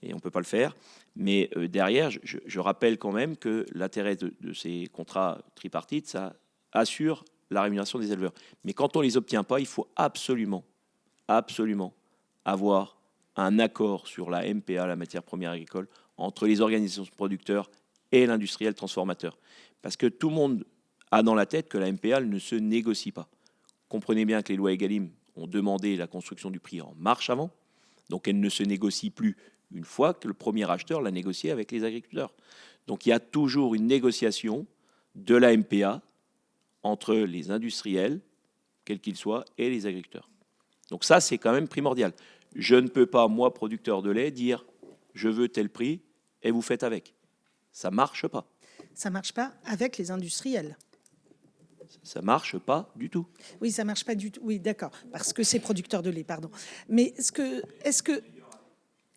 et on ne peut pas le faire. Mais derrière, je rappelle quand même que l'intérêt de ces contrats tripartites, ça assure la rémunération des éleveurs. Mais quand on ne les obtient pas, il faut absolument avoir un accord sur la MPA, la matière première agricole, entre les organisations de producteurs et l'industriel transformateur. Parce que tout le monde a dans la tête que la MPA ne se négocie pas. Comprenez bien que les lois Egalim ont demandé la construction du prix en marche avant, donc elle ne se négocie plus une fois que le premier acheteur l'a négocié avec les agriculteurs. Donc il y a toujours une négociation de la MPA entre les industriels, quels qu'ils soient, et les agriculteurs. Donc ça, c'est quand même primordial. Je ne peux pas, moi, producteur de lait, dire « je veux tel prix » et vous faites avec. Ça marche pas. Ça marche pas avec les industriels. Ça marche pas du tout. Oui, ça marche pas du tout. Oui, d'accord, parce que c'est producteur de lait, pardon. Mais est-ce que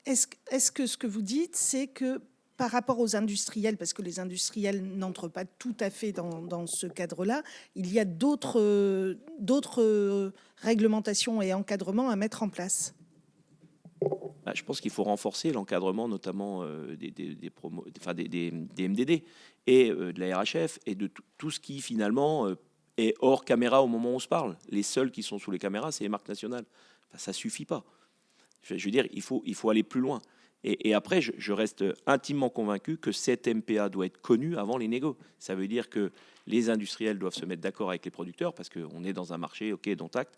ce que vous dites, c'est que par rapport aux industriels, parce que les industriels n'entrent pas tout à fait dans ce cadre-là, il y a d'autres réglementations et encadrements à mettre en place? Je pense qu'il faut renforcer l'encadrement, notamment des MDD et de la RHF et de tout ce qui finalement est hors caméra au moment où on se parle. Les seuls qui sont sous les caméras, c'est les marques nationales. Ça suffit pas. Je veux dire, il faut aller plus loin. Et après, je reste intimement convaincu que cette MPA doit être connue avant les négos. Ça veut dire que les industriels doivent se mettre d'accord avec les producteurs parce qu'on est dans un marché, dont acte,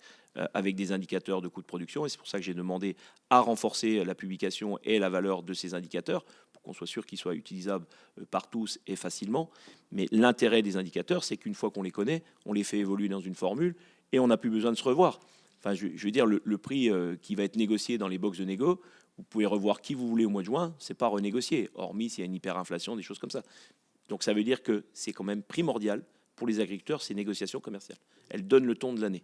avec des indicateurs de coûts de production. Et c'est pour ça que j'ai demandé à renforcer la publication et la valeur de ces indicateurs pour qu'on soit sûr qu'ils soient utilisables par tous et facilement. Mais l'intérêt des indicateurs, c'est qu'une fois qu'on les connaît, on les fait évoluer dans une formule et on n'a plus besoin de se revoir. Enfin, je veux dire, le prix qui va être négocié dans les box de négo, vous pouvez revoir qui vous voulez au mois de juin, c'est pas renégocié, hormis s'il y a une hyperinflation, des choses comme ça. Donc ça veut dire que c'est quand même primordial pour les agriculteurs, ces négociations commerciales. Elles donnent le ton de l'année.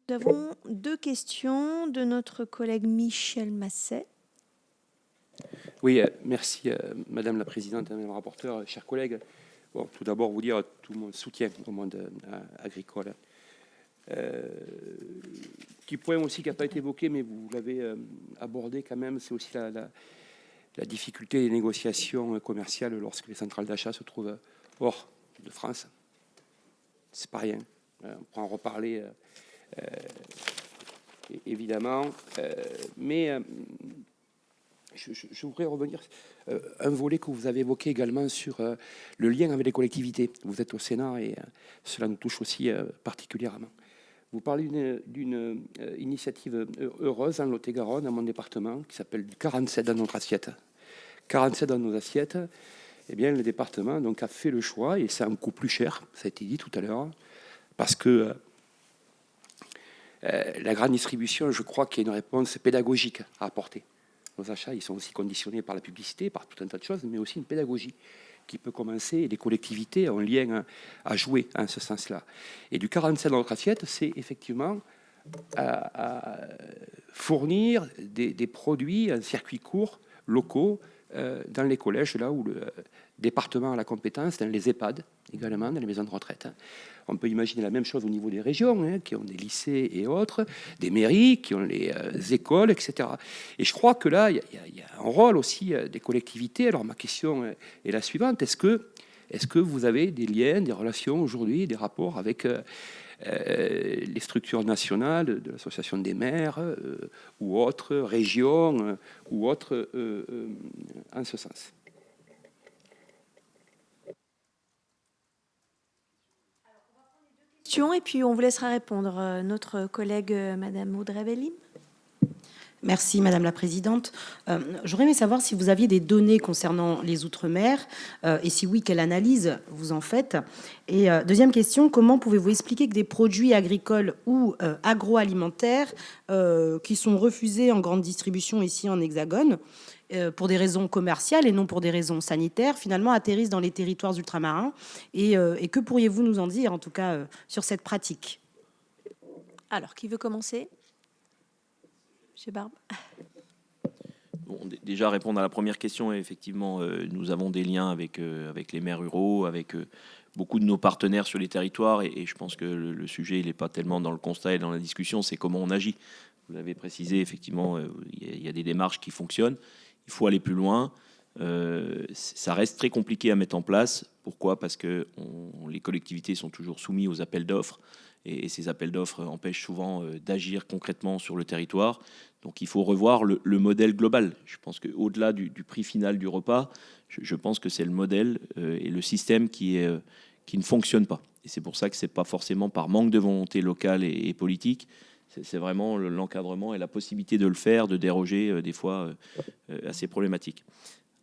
Nous avons 2 questions de notre collègue Michel Masset. Oui, merci Madame la Présidente, Madame la rapporteure, chers collègues. Bon, tout d'abord, vous dire tout mon soutien au monde agricole. Petit point aussi qui n'a pas été évoqué, mais vous l'avez abordé quand même, c'est aussi la difficulté des négociations commerciales lorsque les centrales d'achat se trouvent hors de France. C'est pas rien. On pourra en reparler évidemment, mais je voudrais revenir un volet que vous avez évoqué également sur le lien avec les collectivités. Vous êtes au Sénat et cela nous touche aussi particulièrement. Vous parlez d'une initiative heureuse en Lot-et-Garonne, dans mon département, qui s'appelle 47 dans notre assiette. 47 dans nos assiettes, eh bien, le département donc, a fait le choix, et c'est un coût plus cher, ça a été dit tout à l'heure, parce que la grande distribution, je crois qu'il y a une réponse pédagogique à apporter. Nos achats, ils sont aussi conditionnés par la publicité, par tout un tas de choses, mais aussi une pédagogie qui peut commencer, et les collectivités ont un lien à jouer en ce sens-là. Et du 47 dans notre assiette, c'est effectivement à fournir des produits, un circuit court, locaux, dans les collèges, là où le département a la compétence, dans les EHPAD également, dans les maisons de retraite. On peut imaginer la même chose au niveau des régions, qui ont des lycées et autres, des mairies, qui ont les écoles, etc. Et je crois que là, il y a un rôle aussi des collectivités. Alors ma question est la suivante. Est-ce que vous avez des liens, des relations aujourd'hui, des rapports avec les structures nationales de l'association des maires ou autres régions ou autres en ce sens? Et puis on vous laissera répondre. Notre collègue Madame Audrey Bellim. Merci Madame la Présidente. J'aurais aimé savoir si vous aviez des données concernant les Outre-mer et si oui, quelle analyse vous en faites. Et deuxième question, comment pouvez-vous expliquer que des produits agricoles ou agroalimentaires qui sont refusés en grande distribution ici en Hexagone pour des raisons commerciales et non pour des raisons sanitaires, finalement atterrissent dans les territoires ultramarins et que pourriez-vous nous en dire, en tout cas, sur cette pratique? Alors, qui veut commencer? Monsieur Barbe. Bon, déjà, répondre à la première question, effectivement, nous avons des liens avec les maires ruraux, avec beaucoup de nos partenaires sur les territoires, et je pense que le sujet, il n'est pas tellement dans le constat et dans la discussion, c'est comment on agit. Vous l'avez précisé, effectivement, il y a des démarches qui fonctionnent. Il faut aller plus loin. Ça reste très compliqué à mettre en place. Pourquoi? Parce que les collectivités sont toujours soumises aux appels d'offres. Et ces appels d'offres empêchent souvent d'agir concrètement sur le territoire. Donc il faut revoir le modèle global. Je pense qu'au-delà du prix final du repas, je pense que c'est le modèle et le système qui ne fonctionne pas. Et c'est pour ça que ce n'est pas forcément par manque de volonté locale et politique. C'est vraiment l'encadrement et la possibilité de le faire, de déroger des fois à ces problématiques.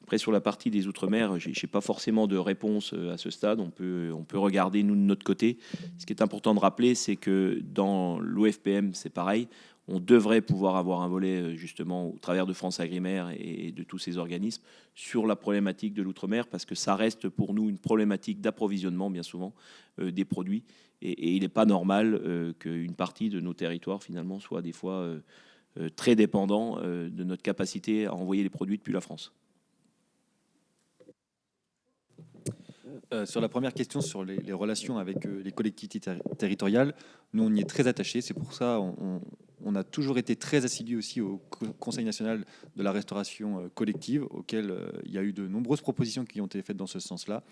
Après, sur la partie des Outre-mer, je n'ai pas forcément de réponse à ce stade. On peut regarder, nous, de notre côté. Ce qui est important de rappeler, c'est que dans l'OFPM, c'est pareil. On devrait pouvoir avoir un volet justement au travers de France Agrimaire et de tous ces organismes sur la problématique de l'outre-mer, parce que ça reste pour nous une problématique d'approvisionnement bien souvent des produits, et il n'est pas normal qu'une partie de nos territoires finalement soit des fois très dépendant de notre capacité à envoyer les produits depuis la France. Sur la première question sur les relations avec les collectivités territoriales, nous on y est très attachés. C'est pour ça on a toujours été très assidus aussi au Conseil national de la restauration collective, auquel il y a eu de nombreuses propositions qui ont été faites dans ce sens-là.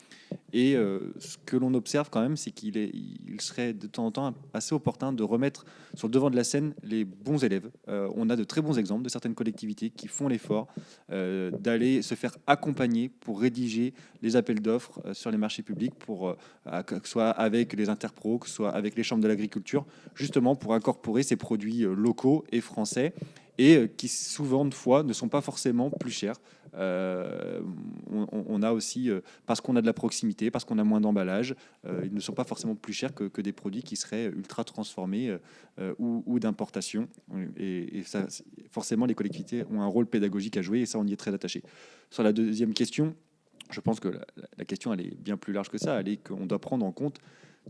Et ce que l'on observe quand même, c'est il serait de temps en temps assez opportun de remettre sur le devant de la scène les bons élèves. On a de très bons exemples de certaines collectivités qui font l'effort d'aller se faire accompagner pour rédiger les appels d'offres sur les marchés publics, que ce soit avec les interpros, que ce soit avec les chambres de l'agriculture, justement pour incorporer ces produits locaux et français, et qui souvent de fois ne sont pas forcément plus chers. On a aussi, parce qu'on a de la proximité, parce qu'on a moins d'emballage, ils ne sont pas forcément plus chers que des produits qui seraient ultra transformés ou d'importation. Et ça, forcément, les collectivités ont un rôle pédagogique à jouer, et ça, on y est très attaché. Sur la deuxième question, je pense que la question, elle est bien plus large que ça. Elle est qu'on doit prendre en compte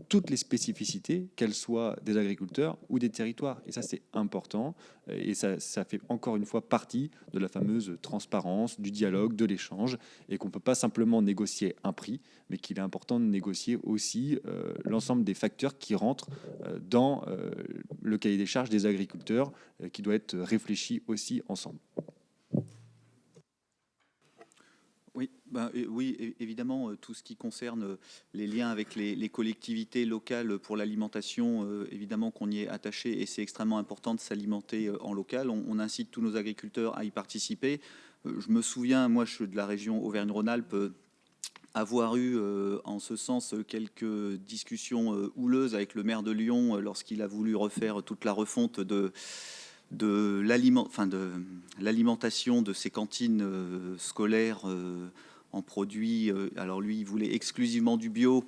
toutes les spécificités, qu'elles soient des agriculteurs ou des territoires. Et ça, c'est important. Et ça fait encore une fois partie de la fameuse transparence, du dialogue, de l'échange, et qu'on ne peut pas simplement négocier un prix, mais qu'il est important de négocier aussi l'ensemble des facteurs qui rentrent dans le cahier des charges des agriculteurs, qui doit être réfléchi aussi ensemble. Oui, évidemment, tout ce qui concerne les liens avec les collectivités locales pour l'alimentation, évidemment qu'on y est attaché, et c'est extrêmement important de s'alimenter en local. On incite tous nos agriculteurs à y participer. Je me souviens, moi je suis de la région Auvergne-Rhône-Alpes, avoir eu en ce sens quelques discussions houleuses avec le maire de Lyon lorsqu'il a voulu refaire toute la refonte de l'alimentation de ces cantines scolaires en produits. Alors lui, il voulait exclusivement du bio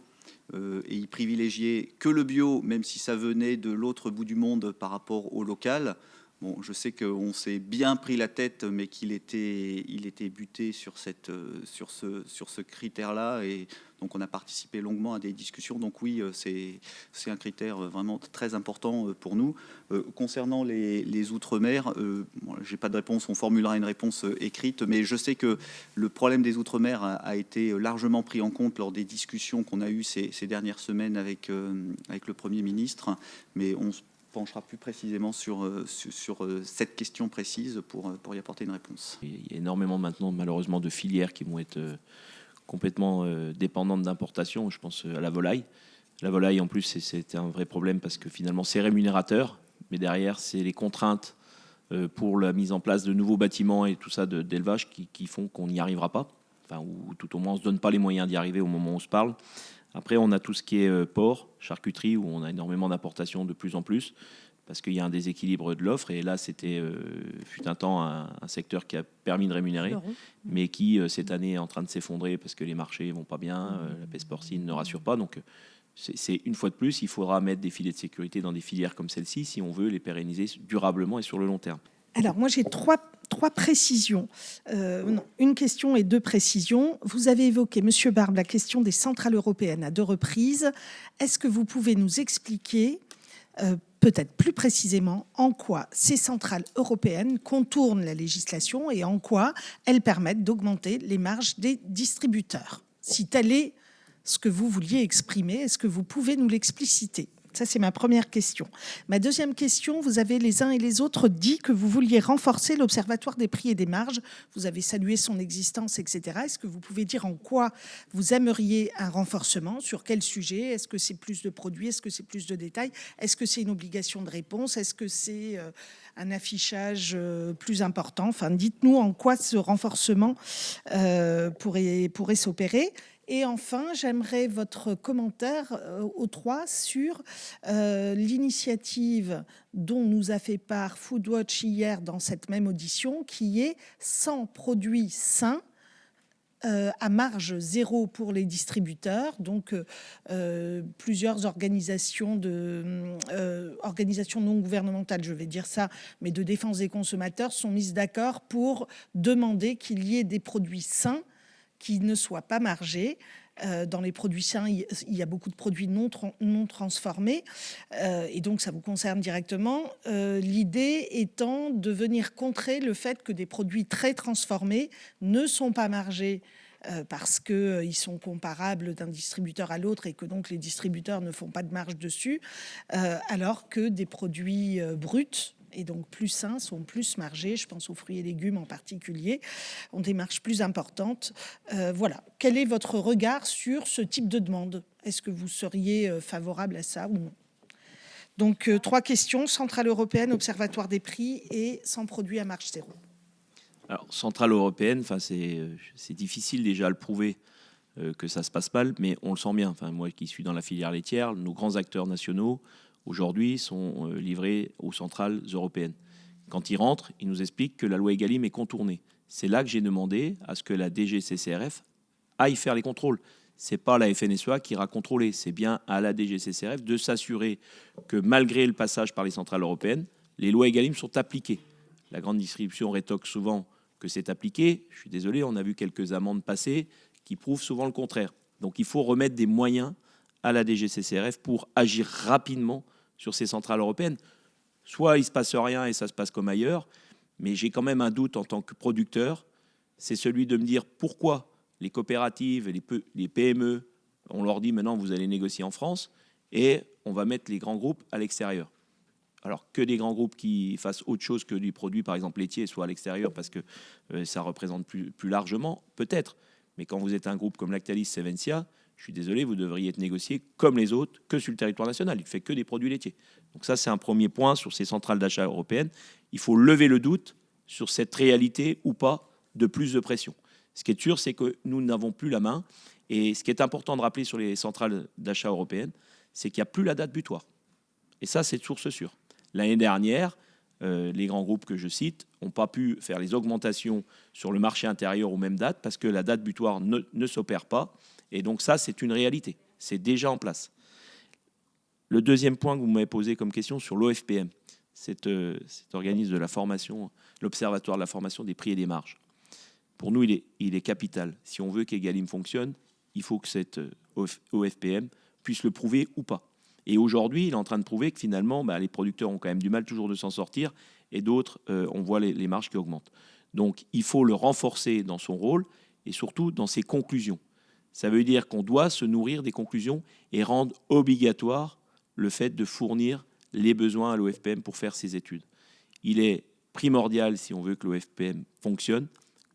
et il privilégiait que le bio, même si ça venait de l'autre bout du monde par rapport au local. Bon, je sais qu'on s'est bien pris la tête, mais il était buté sur ce critère-là, et donc on a participé longuement à des discussions. Donc oui, c'est un critère vraiment très important pour nous. Concernant les Outre-mer, j'ai pas de réponse, on formulera une réponse écrite, mais je sais que le problème des Outre-mer a été largement pris en compte lors des discussions qu'on a eues ces dernières semaines avec le Premier ministre, mais on se penchera plus précisément sur cette question précise pour y apporter une réponse. Il y a énormément maintenant, malheureusement, de filières qui vont être complètement dépendantes d'importation. Je pense à la volaille. La volaille, en plus, c'est un vrai problème parce que finalement, c'est rémunérateur, mais derrière, c'est les contraintes pour la mise en place de nouveaux bâtiments et tout ça d'élevage qui font qu'on n'y arrivera pas. Enfin, ou tout au moins, on ne se donne pas les moyens d'y arriver au moment où on se parle. Après, on a tout ce qui est porc, charcuterie, où on a énormément d'importations de plus en plus, parce qu'il y a un déséquilibre de l'offre. Et là, c'était, fut un temps, un secteur qui a permis de rémunérer, mais qui, cette année, est en train de s'effondrer parce que les marchés ne vont pas bien, la peste porcine ne rassure pas. Donc, c'est une fois de plus, il faudra mettre des filets de sécurité dans des filières comme celle-ci si on veut les pérenniser durablement et sur le long terme. Alors, moi, j'ai trois précisions. Non, une question et deux précisions. Vous avez évoqué, Monsieur Barbe, la question des centrales européennes à 2 reprises. Est-ce que vous pouvez nous expliquer, peut-être plus précisément, en quoi ces centrales européennes contournent la législation et en quoi elles permettent d'augmenter les marges des distributeurs? Si tel est ce que vous vouliez exprimer, est-ce que vous pouvez nous l'expliciter? Ça, c'est ma première question. Ma deuxième question, vous avez les uns et les autres dit que vous vouliez renforcer l'Observatoire des prix et des marges. Vous avez salué son existence, etc. Est-ce que vous pouvez dire en quoi vous aimeriez un renforcement? Sur quel sujet? Est-ce que c'est plus de produits? Est-ce que c'est plus de détails? Est-ce que c'est une obligation de réponse? Est-ce que c'est un affichage plus important? Enfin, dites-nous en quoi ce renforcement pourrait s'opérer. Et enfin, j'aimerais votre commentaire aux 3 sur l'initiative dont nous a fait part Foodwatch hier dans cette même audition, qui est 100 produits sains à marge zéro pour les distributeurs. Donc, plusieurs organisations non gouvernementales, je vais dire ça, mais de défense des consommateurs, sont mises d'accord pour demander qu'il y ait des produits sains qui ne soient pas margés. Dans les produits sains, il y a beaucoup de produits non transformés, et donc ça vous concerne directement. L'idée étant de venir contrer le fait que des produits très transformés ne sont pas margés parce qu'ils sont comparables d'un distributeur à l'autre et que donc les distributeurs ne font pas de marge dessus, alors que des produits bruts et donc plus sains sont plus margés. Je pense aux fruits et légumes en particulier, ont des marges plus importantes. Voilà. Quel est votre regard sur ce type de demande? Est-ce que vous seriez favorable à ça ou non? Donc, 3 questions. Centrale européenne, observatoire des prix et sans produit à marge zéro. Alors, centrale européenne, c'est difficile déjà à le prouver que ça se passe mal, mais on le sent bien. Enfin, moi qui suis dans la filière laitière, nos grands acteurs nationaux, aujourd'hui, sont livrés aux centrales européennes. Quand ils rentrent, ils nous expliquent que la loi Egalim est contournée. C'est là que j'ai demandé à ce que la DGCCRF aille faire les contrôles. Ce n'est pas la FNSEA qui ira contrôler, c'est bien à la DGCCRF de s'assurer que malgré le passage par les centrales européennes, les lois Egalim sont appliquées. La grande distribution rétoque souvent que c'est appliqué. Je suis désolé, on a vu quelques amendes passer qui prouvent souvent le contraire. Donc il faut remettre des moyens à la DGCCRF pour agir rapidement sur ces centrales européennes. Soit il ne se passe rien et ça se passe comme ailleurs, mais j'ai quand même un doute en tant que producteur, c'est celui de me dire pourquoi les coopératives et les PME, on leur dit maintenant vous allez négocier en France et on va mettre les grands groupes à l'extérieur. Alors que des grands groupes qui fassent autre chose que du produit, par exemple laitier, soit à l'extérieur parce que ça représente plus largement, peut-être. Mais quand vous êtes un groupe comme Lactalis, Sevencia, je suis désolé, vous devriez être négocié comme les autres, que sur le territoire national. Il ne fait que des produits laitiers. Donc ça, c'est un premier point sur ces centrales d'achat européennes. Il faut lever le doute sur cette réalité ou pas de plus de pression. Ce qui est sûr, c'est que nous n'avons plus la main. Et ce qui est important de rappeler sur les centrales d'achat européennes, c'est qu'il n'y a plus la date butoir. Et ça, c'est de source sûre. L'année dernière, les grands groupes que je cite n'ont pas pu faire les augmentations sur le marché intérieur aux mêmes dates parce que la date butoir ne s'opère pas. Et donc ça, c'est une réalité. C'est déjà en place. Le deuxième point que vous m'avez posé comme question sur l'OFPM, cet organisme de la formation, l'Observatoire de la formation des prix et des marges. Pour nous, il est capital. Si on veut qu'Egalim fonctionne, il faut que cette OFPM puisse le prouver ou pas. Et aujourd'hui, il est en train de prouver que finalement, les producteurs ont quand même du mal toujours de s'en sortir et d'autres, on voit les marges qui augmentent. Donc, il faut le renforcer dans son rôle et surtout dans ses conclusions. Ça veut dire qu'on doit se nourrir des conclusions et rendre obligatoire le fait de fournir les besoins à l'OFPM pour faire ses études. Il est primordial, si on veut que l'OFPM fonctionne,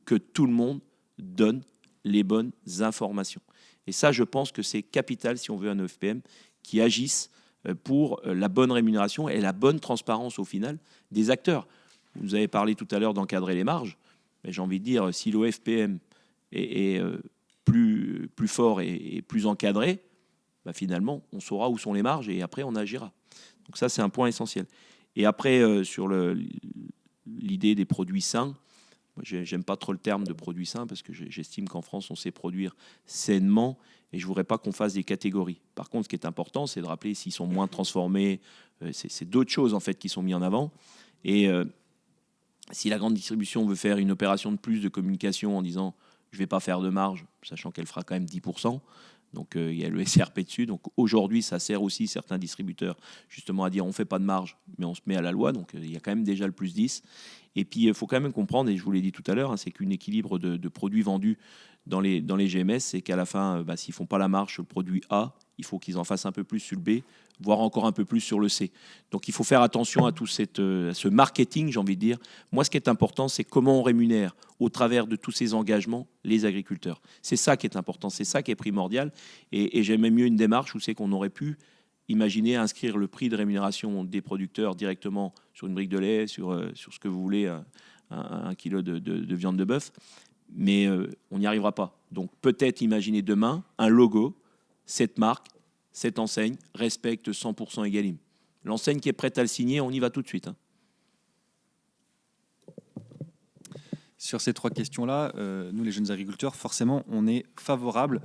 que tout le monde donne les bonnes informations. Et ça, je pense que c'est capital si on veut un OFPM qui agisse pour la bonne rémunération et la bonne transparence au final des acteurs. Vous nous avez parlé tout à l'heure d'encadrer les marges, mais j'ai envie de dire, si l'OFPM est plus fort et plus encadré, finalement, on saura où sont les marges et après, on agira. Donc ça, c'est un point essentiel. Et après, sur l'idée des produits sains, moi, j'aime pas trop le terme de produits sains parce que j'estime qu'en France, on sait produire sainement et je ne voudrais pas qu'on fasse des catégories. Par contre, ce qui est important, c'est de rappeler s'ils sont moins transformés, c'est d'autres choses en fait qui sont mises en avant. Et si la grande distribution veut faire une opération de plus de communication en disant je ne vais pas faire de marge, sachant qu'elle fera quand même 10%, donc il y a le SRP dessus. Donc aujourd'hui, ça sert aussi certains distributeurs justement à dire on ne fait pas de marge, mais on se met à la loi. Donc il y a quand même déjà le plus 10. Et puis il faut quand même comprendre, et je vous l'ai dit tout à l'heure, c'est qu'un équilibre de produits vendus dans les GMS, c'est qu'à la fin, s'ils ne font pas la marge sur le produit A, il faut qu'ils en fassent un peu plus sur le B, voire encore un peu plus sur le C. Donc il faut faire attention à tout ce marketing, j'ai envie de dire. Moi, ce qui est important, c'est comment on rémunère au travers de tous ces engagements les agriculteurs. C'est ça qui est important, c'est ça qui est primordial. Et j'aimais mieux une démarche où c'est qu'on aurait pu imaginer inscrire le prix de rémunération des producteurs directement sur une brique de lait, sur ce que vous voulez, un kilo de viande de bœuf. Mais on n'y arrivera pas. Donc peut-être imaginer demain un logo, cette marque, cette enseigne respecte 100% Egalim. L'enseigne qui est prête à le signer, on y va tout de suite. Sur ces 3 questions-là, nous, les jeunes agriculteurs, forcément, on est favorable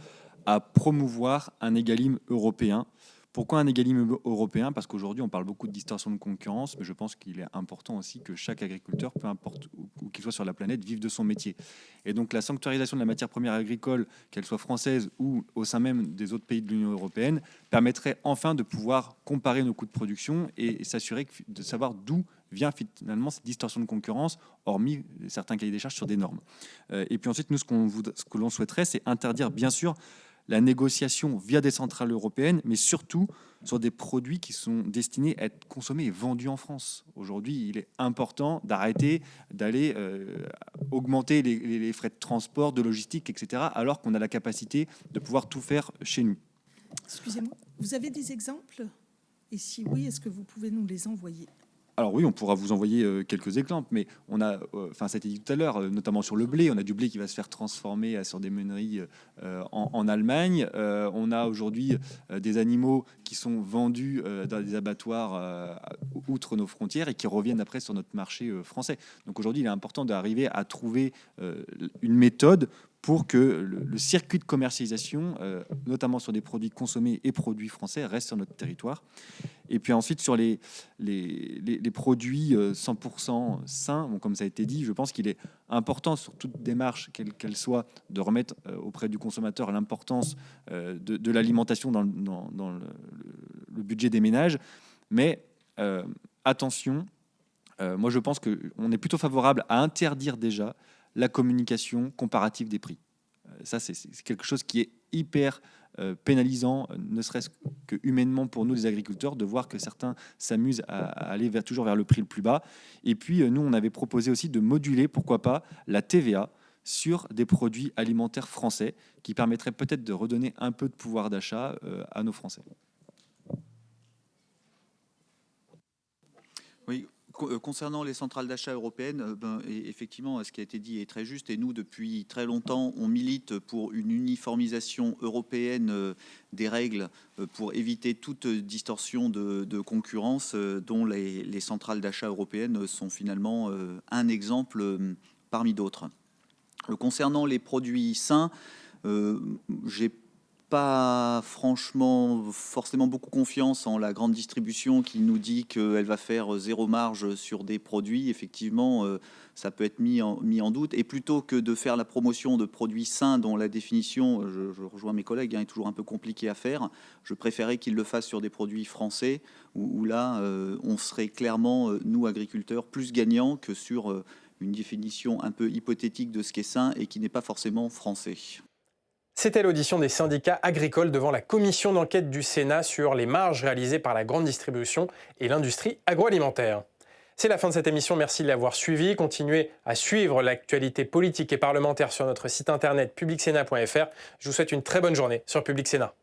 à promouvoir un égalim européen. Pourquoi un égalim européen? Parce qu'aujourd'hui, on parle beaucoup de distorsion de concurrence, mais je pense qu'il est important aussi que chaque agriculteur, peu importe où qu'il soit sur la planète, vive de son métier. Et donc la sanctuarisation de la matière première agricole, qu'elle soit française ou au sein même des autres pays de l'Union européenne, permettrait enfin de pouvoir comparer nos coûts de production et s'assurer de savoir d'où vient finalement cette distorsion de concurrence, hormis certains cahiers des charges sur des normes. Et puis ensuite, nous, ce que l'on souhaiterait, c'est interdire, bien sûr, la négociation via des centrales européennes, mais surtout sur des produits qui sont destinés à être consommés et vendus en France. Aujourd'hui, il est important d'arrêter d'aller augmenter les frais de transport, de logistique, etc., alors qu'on a la capacité de pouvoir tout faire chez nous. Excusez-moi, vous avez des exemples? Et si oui, est-ce que vous pouvez nous les envoyer? Alors oui, on pourra vous envoyer quelques exemples, mais on a, ça a été dit tout à l'heure, notamment sur le blé, on a du blé qui va se faire transformer sur des meuneries en Allemagne. On a aujourd'hui des animaux qui sont vendus dans des abattoirs outre nos frontières et qui reviennent après sur notre marché français. Donc aujourd'hui, il est important d'arriver à trouver une méthode pour que le circuit de commercialisation, notamment sur des produits consommés et produits français, reste sur notre territoire. Et puis ensuite, sur les produits 100% sains, bon, comme ça a été dit, je pense qu'il est important, sur toute démarche, qu'elle soit, de remettre auprès du consommateur l'importance de l'alimentation dans le budget des ménages. Mais attention, moi je pense qu'on est plutôt favorable à interdire déjà la communication comparative des prix. Ça, c'est quelque chose qui est hyper pénalisant, ne serait-ce que humainement pour nous, les agriculteurs, de voir que certains s'amusent à aller toujours vers le prix le plus bas. Et puis, nous, on avait proposé aussi de moduler, pourquoi pas, la TVA sur des produits alimentaires français, qui permettrait peut-être de redonner un peu de pouvoir d'achat à nos Français. Oui. Concernant les centrales d'achat européennes, effectivement, ce qui a été dit est très juste. Et nous, depuis très longtemps, on milite pour une uniformisation européenne des règles pour éviter toute distorsion de concurrence, dont les centrales d'achat européennes sont finalement un exemple parmi d'autres. Concernant les produits sains, j'ai pas franchement forcément beaucoup confiance en la grande distribution qui nous dit qu'elle va faire 0 marge sur des produits. Effectivement, ça peut être mis en doute. Et plutôt que de faire la promotion de produits sains dont la définition, je rejoins mes collègues, est toujours un peu compliquée à faire, je préférais qu'ils le fassent sur des produits français où là, on serait clairement, nous agriculteurs, plus gagnants que sur une définition un peu hypothétique de ce qui est sain et qui n'est pas forcément français. C'était l'audition des syndicats agricoles devant la commission d'enquête du Sénat sur les marges réalisées par la grande distribution et l'industrie agroalimentaire. C'est la fin de cette émission, merci de l'avoir suivi. Continuez à suivre l'actualité politique et parlementaire sur notre site internet publicsénat.fr. Je vous souhaite une très bonne journée sur Public Sénat.